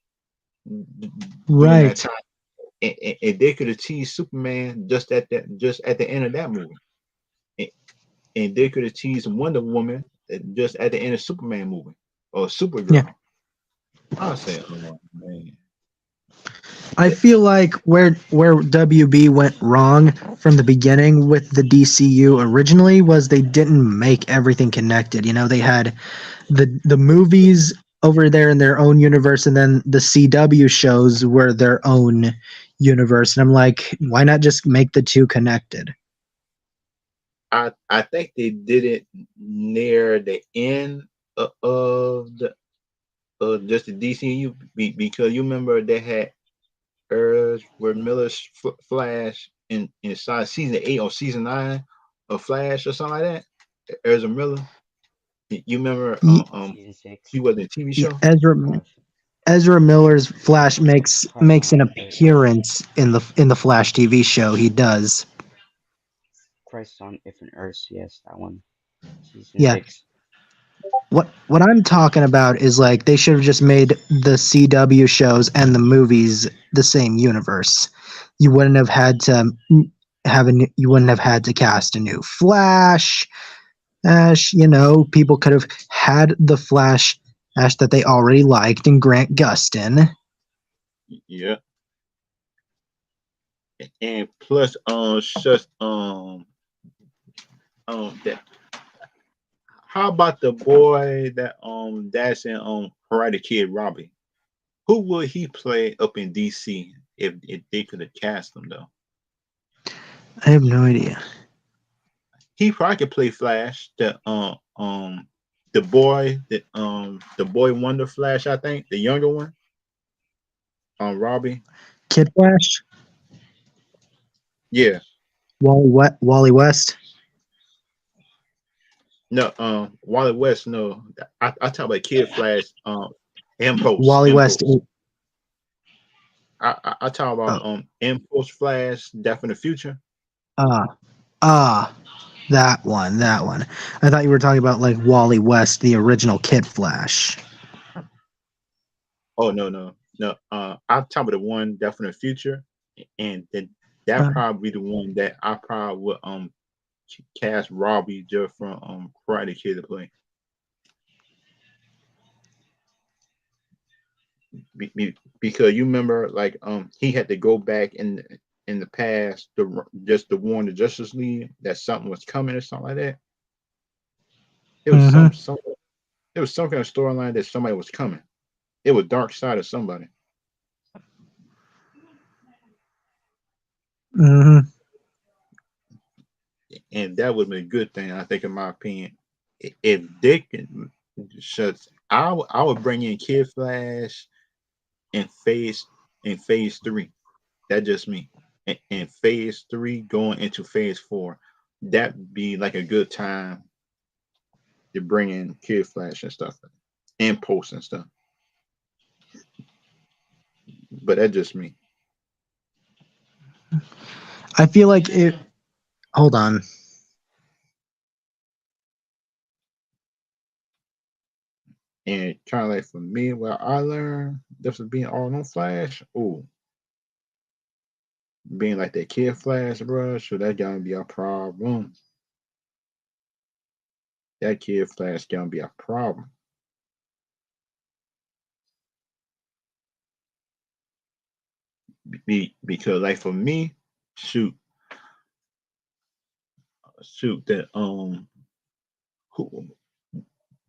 during that Right. time, and they could have teased Superman just at the end of that movie, and, and they could have teased Wonder Woman just at the end of Superman movie or Yeah. Supergirl. I say, oh man, I feel like where WB went wrong from the beginning with the DCU originally was they didn't make everything connected. You know, they had the movies over there in their own universe, and then the CW shows were their own universe. And I'm like, why not just make the two connected? I think they did it near the end of the just the DCU because you remember they had Where Miller's Flash inside season 8 or season 9 of Flash or something like that. Ezra Miller. You remember Ye- Season 6, he was in a TV show? Flash. Ezra Miller's Flash makes an On Earth. appearance in the Flash TV show. He does. Christ on Different Earths, yes, that one. Season Yeah. 6. What I'm talking about is like they should have just made the CW shows and the movies the same universe. You wouldn't have had to you wouldn't have had to cast a new Flash. Ash, people could have had the Flash Ash that they already liked and Grant Gustin. Yeah. And plus just that how about the boy that's in Karate Kid Robbie? Who would he play up in DC if they could have cast him though? I have no idea. He probably could play Flash, the boy the boy Wonder Flash, I think, the younger one, Robbie. Kid Flash, Yeah. Wally West, No, Wally West, no. I talk about Kid Flash, Impulse. Wally West. Impulse. I talk about Oh, Impulse Flash, Death in the Future. ah, ah, that one, that one. I thought you were talking about like Wally West, the original Kid Flash. Oh no. I'm talking about the one Death in the Future, and then that Uh, probably the one that I probably would cast Robbie just from Karate Kid to play. Because you remember like he had to go back in the past to just to warn the Justice League that something was coming or something like that. It was mm-hmm, it was some kind of storyline that somebody was coming. It was Dark Side of somebody, mm-hmm. and that would be a good thing, I think, in my opinion. If they can, shuts, I would bring in Kid Flash in phase 3. That's just me. In phase 3, going into phase 4, that'd be like a good time to bring in Kid Flash and stuff, and Post and stuff. But that's just me. I feel like it. Hold on. And kind of like for me, what I learned just being all on Flash, oh, being like that Kid Flash, bro, so that gonna be a problem. That Kid Flash gonna be a problem. Because like for me, shoot, that who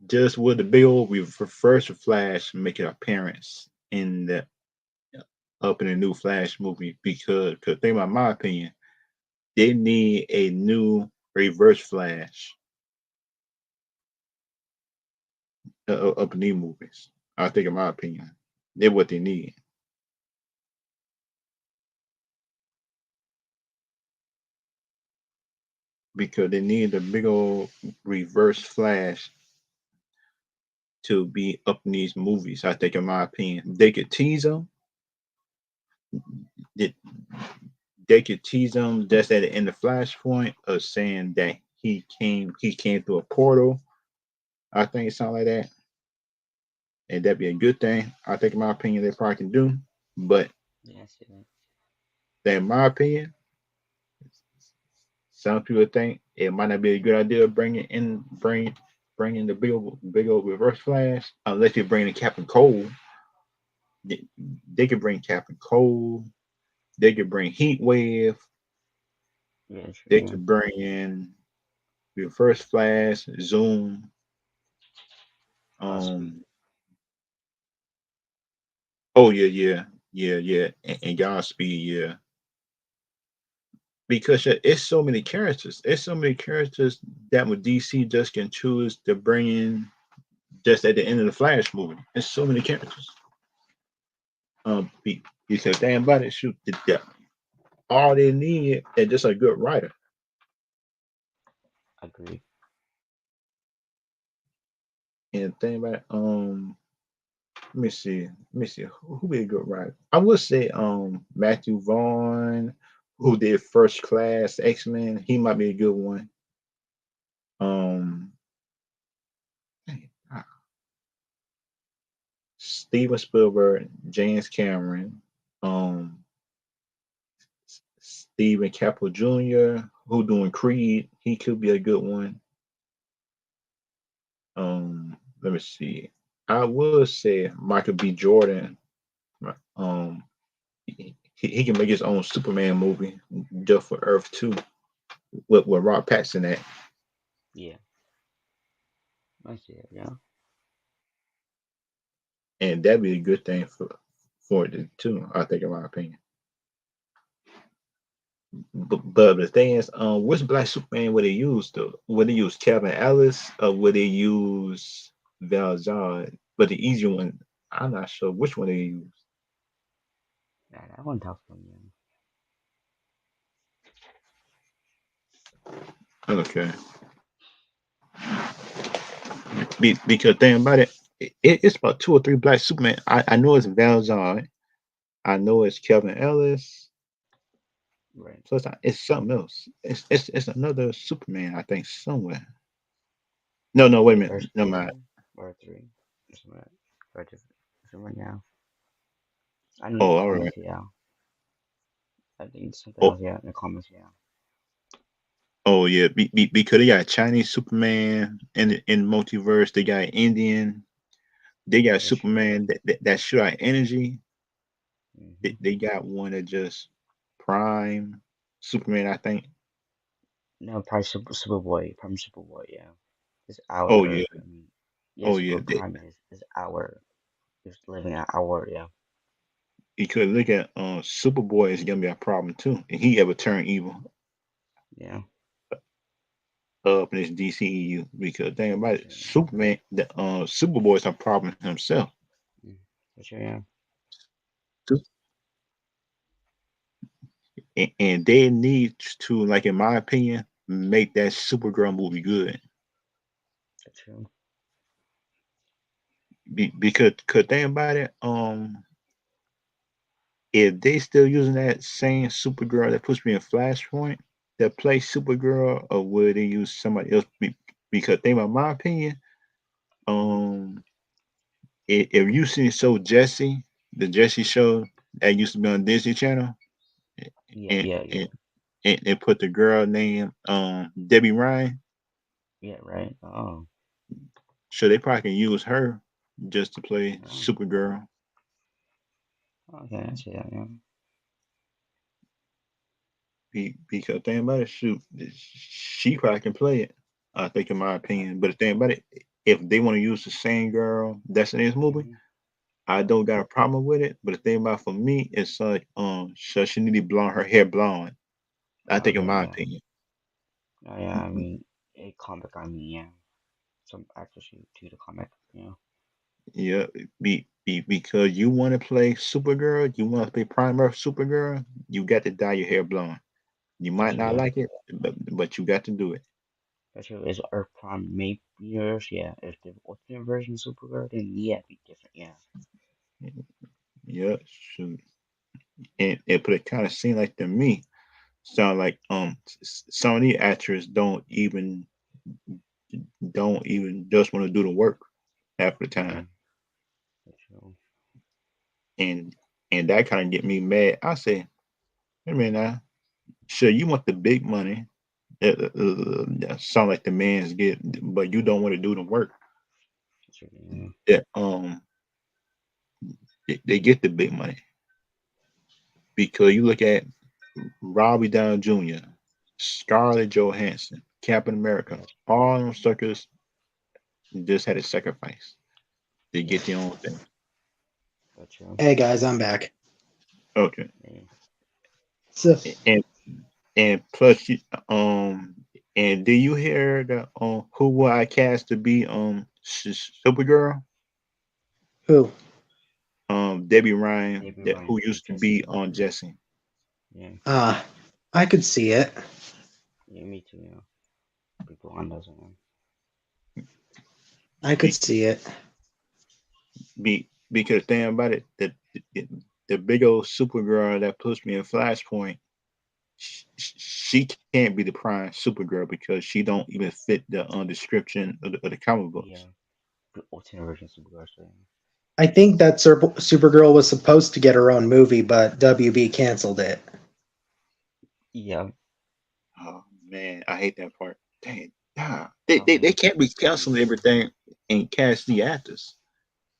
just with the big old first Flash make an appearance in the up in the new Flash movie because think about my opinion, they need a new Reverse Flash up in these movies. I think, in my opinion, they're what they need because they need a big old Reverse Flash to be up in these movies. I think, in my opinion, they could tease them. They, they could tease him just at the end of Flashpoint of saying that he came through a portal. I think it's something like that, and that'd be a good thing. I think, in my opinion, they probably can do. But Yeah, I see that. in my opinion, some people think it might not be a good idea bringing the big old Reverse Flash unless you're bringing Captain Cold. They, they could bring Captain Cold. They could bring Heat Wave. Yeah, sure, They yeah. could bring in Reverse Flash, Zoom. Speed. Um. Oh yeah, yeah, and Godspeed, yeah. Because it's so many characters. It's so many characters that with DC just can choose to bring in just at the end of the Flash movie. There's so many characters. Because damn body shoot the depth. All they need is just a good writer. Agree. And think about let me see. Who be a good writer? I would say Matthew Vaughn, who did First Class X-Men. He might be a good one. Um ah, Steven Spielberg, James Cameron, um Stephen Caple Jr., who doing Creed. He could be a good one. Let me see. I would say Michael B. Jordan. Um, he can make his own Superman movie just for Earth 2 with Rob Pattinson at, Yeah, I see it. Yeah, and that'd be a good thing for it too. I think, in my opinion. But the thing is, which Black Superman would they use though? Would they use Kevin Ellis or would they use Val Zod? But the easy one, I'm not sure which one they use. yeah, that one tough one. Yeah, Okay, because think about it's about two or three Black Superman. I know it's Val Zod. I know it's Kevin Ellis. right. Plus, it's something else. It's another Superman, I think, somewhere. No, no, wait a Maybe minute. Earth No mind. 2 or 3 or something. Or just something. Yeah, I know the Oh, all right. comics. Yeah, I think it's something Oh, else. Yeah, in the comics. Yeah, oh yeah. Because they got Chinese Superman in multiverse. They got Indian. They got that's true. Superman that shoot out energy. Mm-hmm. They got one that just prime Superman, I think. No, probably Superboy. Probably Superboy. Yeah, it's our Oh yeah. Earth. I mean, yeah, Oh Super yeah. Prime is our. Is living at our. Yeah, You could look at Superboy is gonna be a problem too. And he ever turn evil yeah, up in this DCEU because think about that's it, true. Superman, the Superboy is a problem himself. Yeah. That's true. Yeah, Too. And they need to, like in my opinion, make that Supergirl movie good. that's true. Because could think about it, if they still using that same Supergirl that puts me in Flashpoint that play Supergirl, or would they use somebody else? Because think about my opinion, Mm-hmm. um, if you see show Jesse, the Jesse show that used to be on Disney Channel, Yeah, and yeah, yeah, and, and put the girl name Debbie Ryan, yeah. Right. Oh, so they probably can use her just to play oh. Supergirl. Okay, I see that. Yeah. Because think about it, shoot, she probably can play it. I think, in my opinion. But the thing about it, if they want to use the same girl that's in this movie, Mm-hmm. I don't got a problem with it. But the thing about for me, it's like so she need to blonde her hair blonde. I think, in Okay. my Yeah. opinion. Oh, yeah. I mean, a comic. I mean, yeah. Some actors to the comic. Yeah. Yeah, because you want to play Supergirl, you want to play Primer Supergirl, you got to dye your hair blonde. You That's might true. not Yeah. like it, but you got to do it. That's true. Is Earth Prime maybe yours? Yeah. If the ultimate version of Supergirl, then yeah, it'd be different. Yeah. Yeah, shoot. and but it kind of seemed like to me sound like some of the actors don't even just want to do the work half the Yeah, time, that's true. and and that kind of get me mad. I say, wait a minute now, sure you want the big money, sound like the man's get, but you don't want to do the work. That's true. Yeah. That they get the big money because you look at Robbie Down Jr., Scarlett Johansson, Captain America, Yep. all them suckers just had a sacrifice to Yeah. get their own thing. That's true. Hey guys, I'm back. Okay, Yeah. So and and plus um and do you hear the who will I cast to be Supergirl? who? Debbie Ryan, Maybe that who Ryan and used to be Jesse. on Jesse. Yeah. I could see it. Yeah, me too. Yeah. People on doesn't one. I could Be, see it. because think about it, the big old Supergirl that puts me in Flashpoint, she can't be the prime Supergirl because she don't even fit the description of the comic books. Yeah. The alternate version of Supergirl. So, I think that Supergirl was supposed to get her own movie, but WB canceled it. yeah. Oh man, I hate that part. Dang, nah, they Probably can't be canceling budget. everything and cast the actors.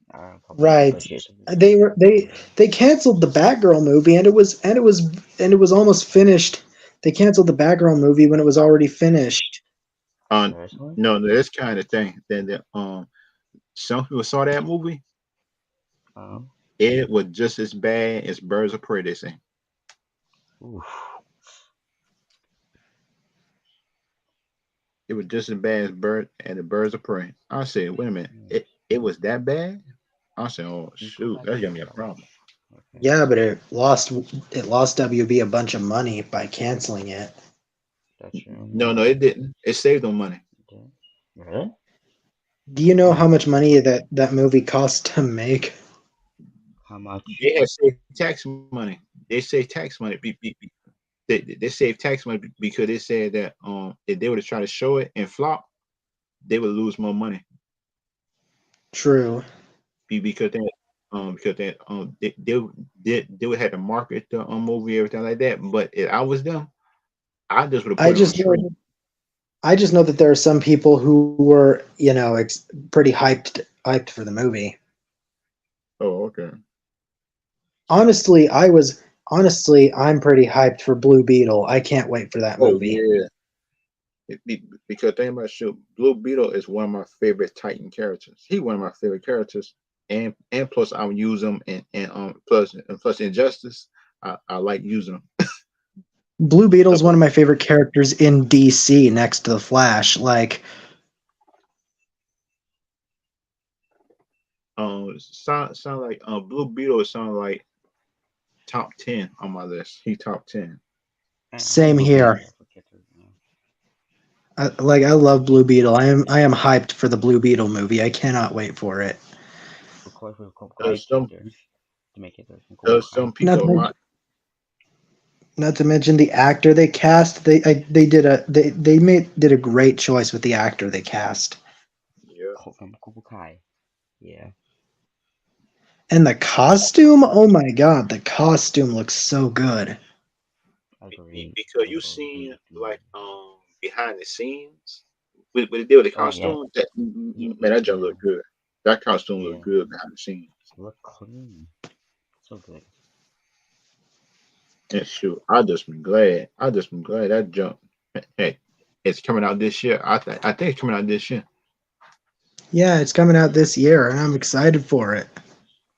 Probably Right. budget. Something. They were Yeah. they canceled the Batgirl movie, and it was almost finished. They canceled the Batgirl movie when it was already finished. Seriously? No, this kind of thing. Then some people saw that movie. Um. It was just as bad as Birds of Prey. They say Oof. it was just as bad as the Birds of Prey. I said, wait a minute, Yeah. it was that bad. I said, oh You go shoot, back that's and gonna be watch a that one. problem. Okay. Yeah, but it lost WB a bunch of money by canceling it. That's true. No, Yeah. no, it didn't. It saved them money. Yeah. Really? Do you know how How? much money that movie cost to make? How much? They had saved tax money. They saved tax money. They saved tax money because they said that if they were to try to show it and flop, they would lose more money. True. Because they would have to market the movie everything like that. But if I was them, I just would have I put it on just know stream. I just know that there are some people who were, pretty hyped for the movie. Oh, okay. Honestly, I'm pretty hyped for Blue Beetle. I can't wait for that Oh movie. yeah. Because think about shoot, Blue Beetle is one of my favorite Titan characters. He one of my favorite characters, and plus I would use him and plus Injustice. I like using him. Blue Uh, Beetle's one of my favorite characters in DC next to the Flash. Like, sound like Blue Beetle sound like top 10 on my list. He top 10. I like same Blue Beetle. here. I forget her. I love Blue Beetle. I am hyped for the Blue Beetle movie. I cannot wait for it. Of course, with Kai There's some character to make it from Cobra there's Kai. some Not people to, are men- not to mention the actor they cast. They did a great choice with the actor they cast. yeah. From Cobra Kai. Yeah. And the costume, oh my god, the costume looks so good. Agreed. Because you Agreed. seen like behind the scenes with the deal with the Oh yeah. costume that Yeah. man that jump Yeah. look good. That costume look Yeah. good behind the scenes. Look clean. So good. And shoot, I just been glad that jump. Hey, it's coming out this year. I think it's coming out this year. Yeah, it's coming out this year, and I'm excited for it.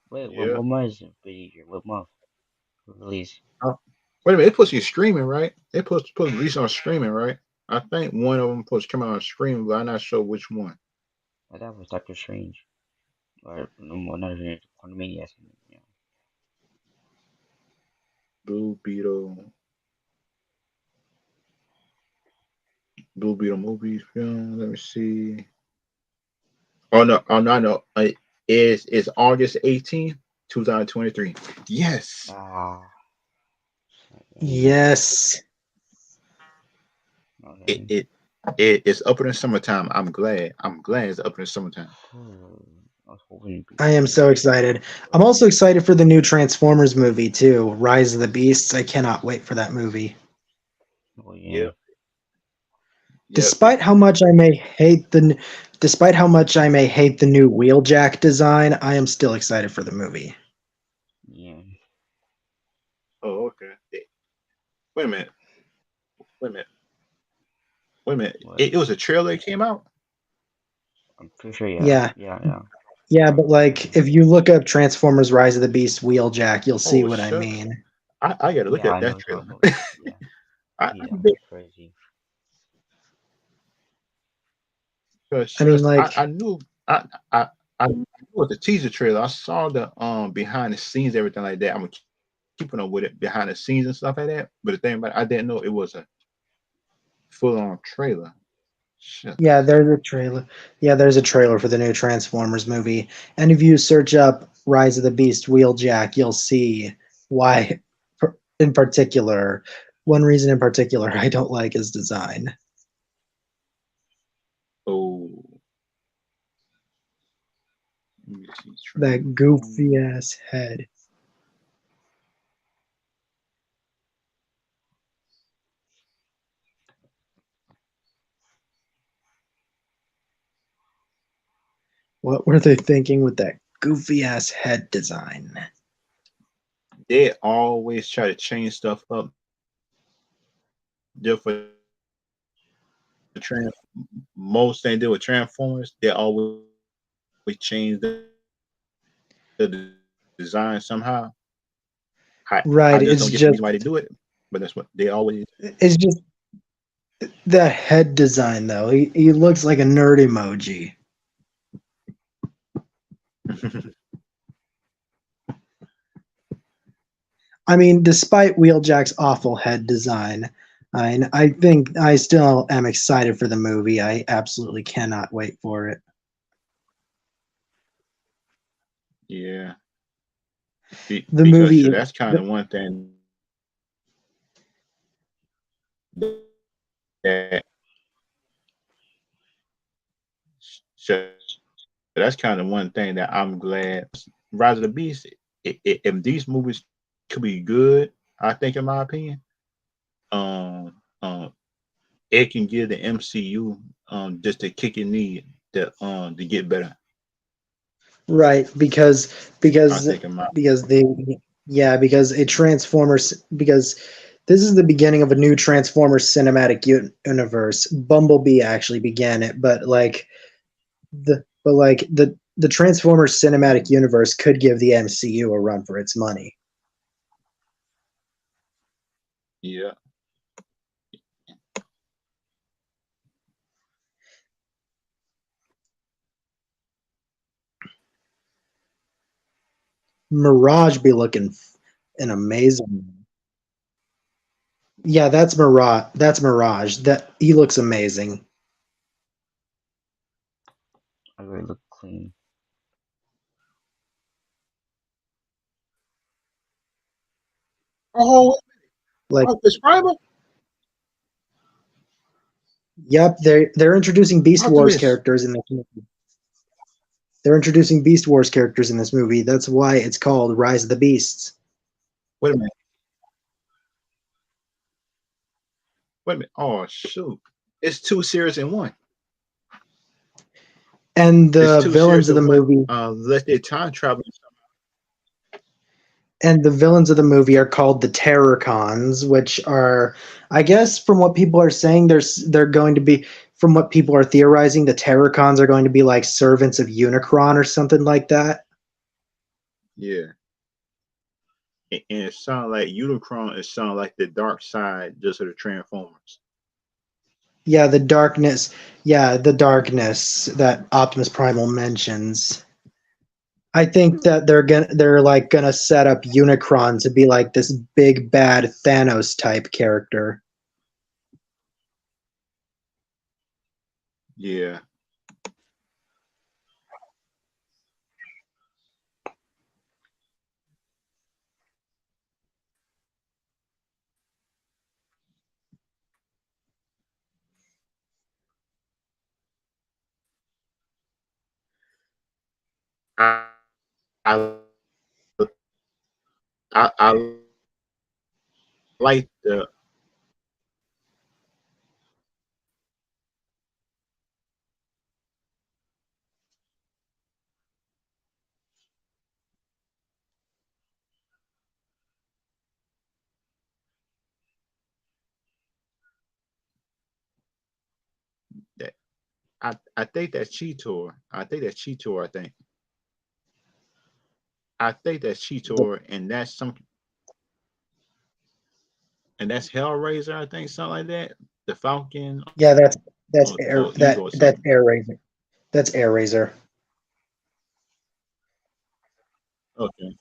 Wait, Yeah. what month is it? What month? Release. Uh, Wait a minute, it puts you streaming, right? It puts release on streaming, right? I think one of them supposed to come out on streaming, but I'm not sure which one. That was Doctor Strange. Or no more, not even Quantumania. Yeah. Blue Beetle, Blue Beetle movies film. Let me see. Oh no, no. It's August 18th, 2023. Yes. Ah. Okay. Yes, It Okay. it, it's up in the summertime. I'm glad. I'm glad it's up in the summertime. Oh, I was hoping it'd be I am winter. so excited. I'm also excited for the new Transformers movie too, Rise of the Beasts. I cannot wait for that movie. Oh yeah. Yep. Yep. Despite how much I may hate despite how much I may hate the new Wheeljack design, I am still excited for the movie. Yeah. Oh, okay. Wait a minute. Wait a minute. Wait a minute. What? It was a trailer that came out. I'm pretty sure. Yeah. Yeah. Yeah. Yeah. Yeah, but Yeah. like if you look up Transformers Rise of the Beast Wheeljack, you'll see Oh what I shucks. mean. I got to look Yeah. at I know that what you're trailer. talking about. Yeah. I Yeah. did It's crazy. I mean because like I knew I knew it was a teaser trailer. I saw the behind the scenes everything like that. I'm keeping up with it behind the scenes and stuff like that. But the thing about it, I didn't know it was a full on trailer. yeah, Shucks. there's a trailer. Yeah, there's a trailer for the new Transformers movie. And if you search up Rise of the Beast Wheeljack, you'll see why in particular, one reason in particular I don't like his design. Oh, let me see. That goofy Transform. ass head. What were they thinking with that goofy ass head design? They always try to change stuff up. Just for trans, most they do with Transformers, they always change the design somehow. I Right, just it's don't get the just reason why they do it, but that's what they always. it's just that head design though. He looks like a nerd emoji. I mean, despite Wheeljack's awful head design, I think I still am excited for the movie. I absolutely cannot wait for it. Yeah, The because movie, sure, that's kind the, of one thing that sure, that's kind of one thing that I'm glad. Rise of the Beast. If these movies could be good, I think in my opinion, um, um, it can give the MCU just a kick in need to get better. right, I because think in my because they yeah because a Transformers because this is the beginning of a new Transformers cinematic universe. Bumblebee actually began it, but the Transformers cinematic universe could give the MCU a run for its money. yeah. Mirage be looking an amazing. Yeah, that's Mirage. That's Mirage. That he looks amazing. I really look clean. Oh, Like, describe it. yep, they're introducing Beast Wars Optimus. characters in this movie. They're introducing Beast Wars characters in this movie. That's why it's called Rise of the Beasts. Wait a minute. Wait a minute. Oh shoot! It's two series in one. And It's the two villains series of the in one. movie Let their time travel. and the villains of the movie are called the Terrorcons, which are, I guess, from what people are saying, they're going to be, from what people are theorizing, the Terrorcons are going to be like servants of Unicron or something like that. Yeah, and it sounds like Unicron. It sounds like the dark side, just of the Transformers. Yeah, the darkness. Yeah, the darkness that Optimus Primal mentions. I think that they're like gonna set up Unicron to be like this big bad Thanos type character. Yeah, I I like the that I think that's Cheetor. I think that's Cheetor. I think that's Cheetor, and that's Hellraiser. I think something like that. The Falcon Yeah, that's or Eagle or that's something. Air Razor. That's Air Razor. Okay.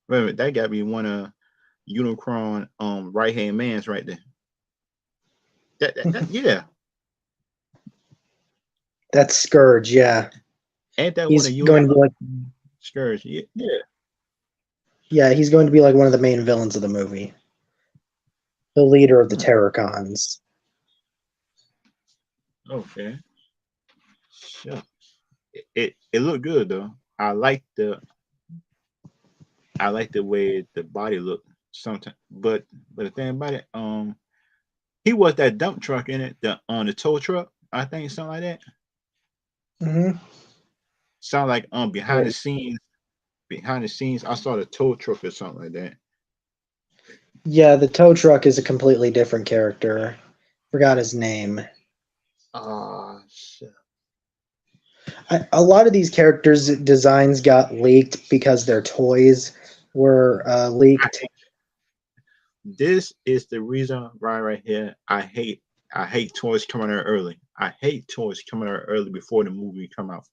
Wait a minute, that got to be one of Unicron right hand man's right there. Yeah. That's Scourge. Yeah, Ain't that one he's of going to be like Scourge? Yeah, yeah. he's going to be like one of the main villains of the movie, the leader of the Hmm. Terracons. Okay. Sure. It looked good though. I like the way the body looked sometimes, but the thing about it, he was that dump truck in it, the on the tow truck. I think something like that. Hmm. Sound like behind the scenes. I saw the tow truck or something like that. Yeah, the tow truck is a completely different character. Forgot his name. Ah, shit. A lot of these characters' designs got leaked because their toys were leaked. This is the reason why right here. I hate toys coming out early. I hate toys coming out early before the movie come out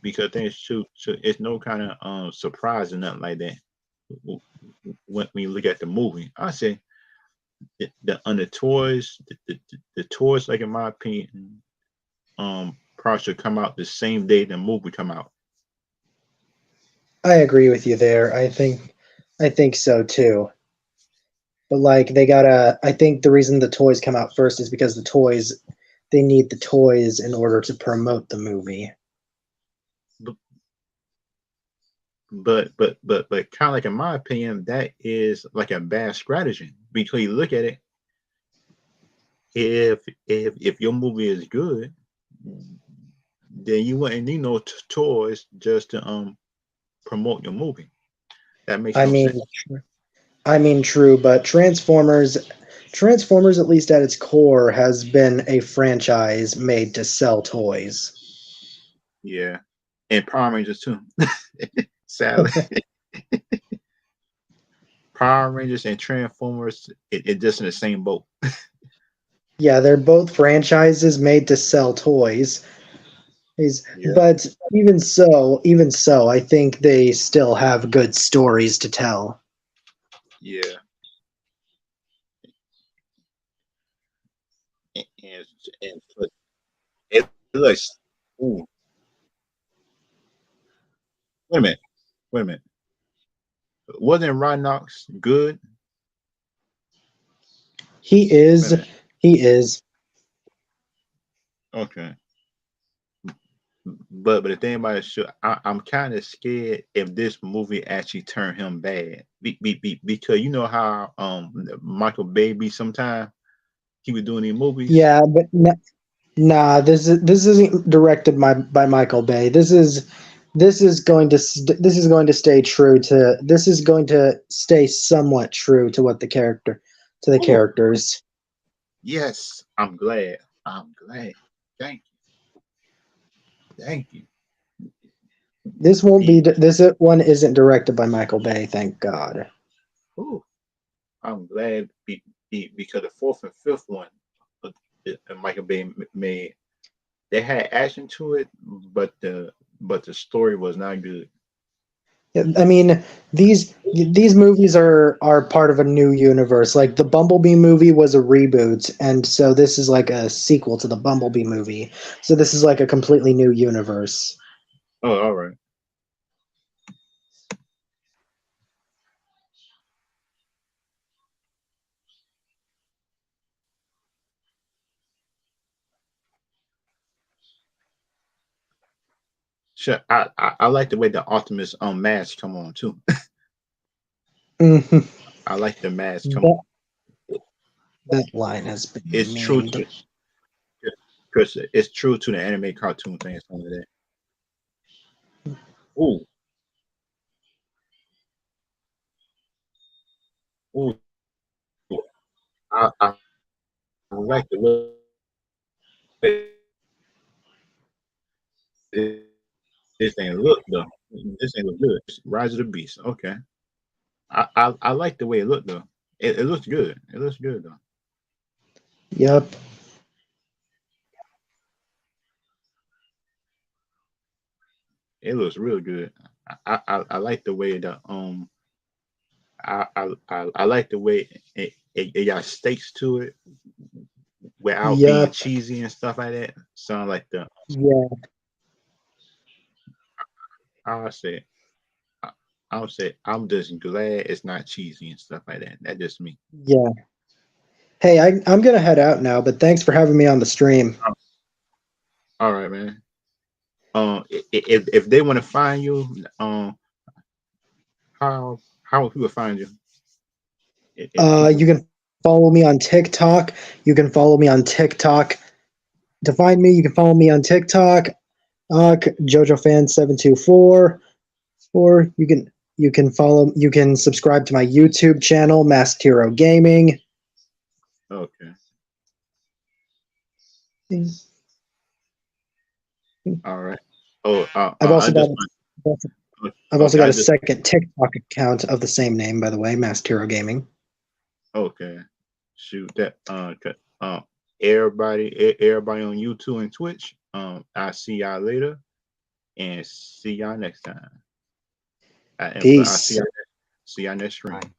because then it's no kind of surprise or nothing like that. When you look at the movie, I say the on the toys, the toys, like in my opinion, probably should come out the same day the movie come out. I agree with you there. I think so too. But like they gotta I think the reason the toys come out first is because the toys they need the toys in order to promote the movie. But but kind of like in my opinion, that is like a bad strategy because you look at it. If your movie is good, then you wouldn't need no toys just to promote your movie. That makes I no mean sense. I mean true, but Transformers at least at its core has been a franchise made to sell toys. Yeah, and Power Rangers too. Sadly, Power Rangers and Transformers, it just in the same boat. Yeah, they're both franchises made to sell toys. Yeah, But even so, I think they still have good stories to tell. yeah, and but it looks. Ooh, wait a minute, wait a minute. Wasn't Rhinox good? He Wait a is, minute. he is. Okay. But the thing about it, I'm kind of scared if this movie actually turned him bad, because you know how Michael Bay be sometime he was doing these movies. Yeah, but nah, this isn't directed by Michael Bay. This is going to stay true to this is going to stay somewhat true to what the Oh characters. yes, I'm glad. I'm glad. Thank you. Thank you. Be, This one isn't directed by Michael Bay, thank God. oh, I'm glad because the fourth and fifth one, uh, Michael Bay made, they had action to it, but the story was not good. Yeah, I mean, these movies are part of a new universe. Like the Bumblebee movie was a reboot, and so this is like a sequel to the Bumblebee movie. So this is like a completely new universe. Oh, all right. Sure. I like the way the Optimus mask come on too. Mhm. I like the mask come. That, that line has been It's true memed. to Chris. It's true to the anime cartoon thing. Some of that. Ooh, ooh. I like the way this, this thing look though. This thing look good. Rise of the Beast. Okay. I like the way it looked though. It looks good. It looks good though. Yep. It looks real good. I like the way the I like the way it got stakes to it without being Yep. cheesy and stuff like that. Sound like the Yeah. I'll say I- I'll say I'm just glad it's not cheesy and stuff like that. That's just me. Yeah. Hey, I'm gonna head out now, but thanks for having me on the stream. All right, man. If they want to find you, how people find you? If people You can follow me on TikTok. You can follow me on TikTok. To find me, you can follow me on TikTok, JojoFan724, or you can subscribe to my YouTube channel, Masked Hero Gaming. okay, all right. Oh, I've I also got just I've also okay. got I a just second TikTok account of the same name, by the way, Masked Hero Gaming. okay. Shoot that. Everybody on YouTube and Twitch. I see y'all later and see y'all next time. I see Peace. y'all next stream. Bye.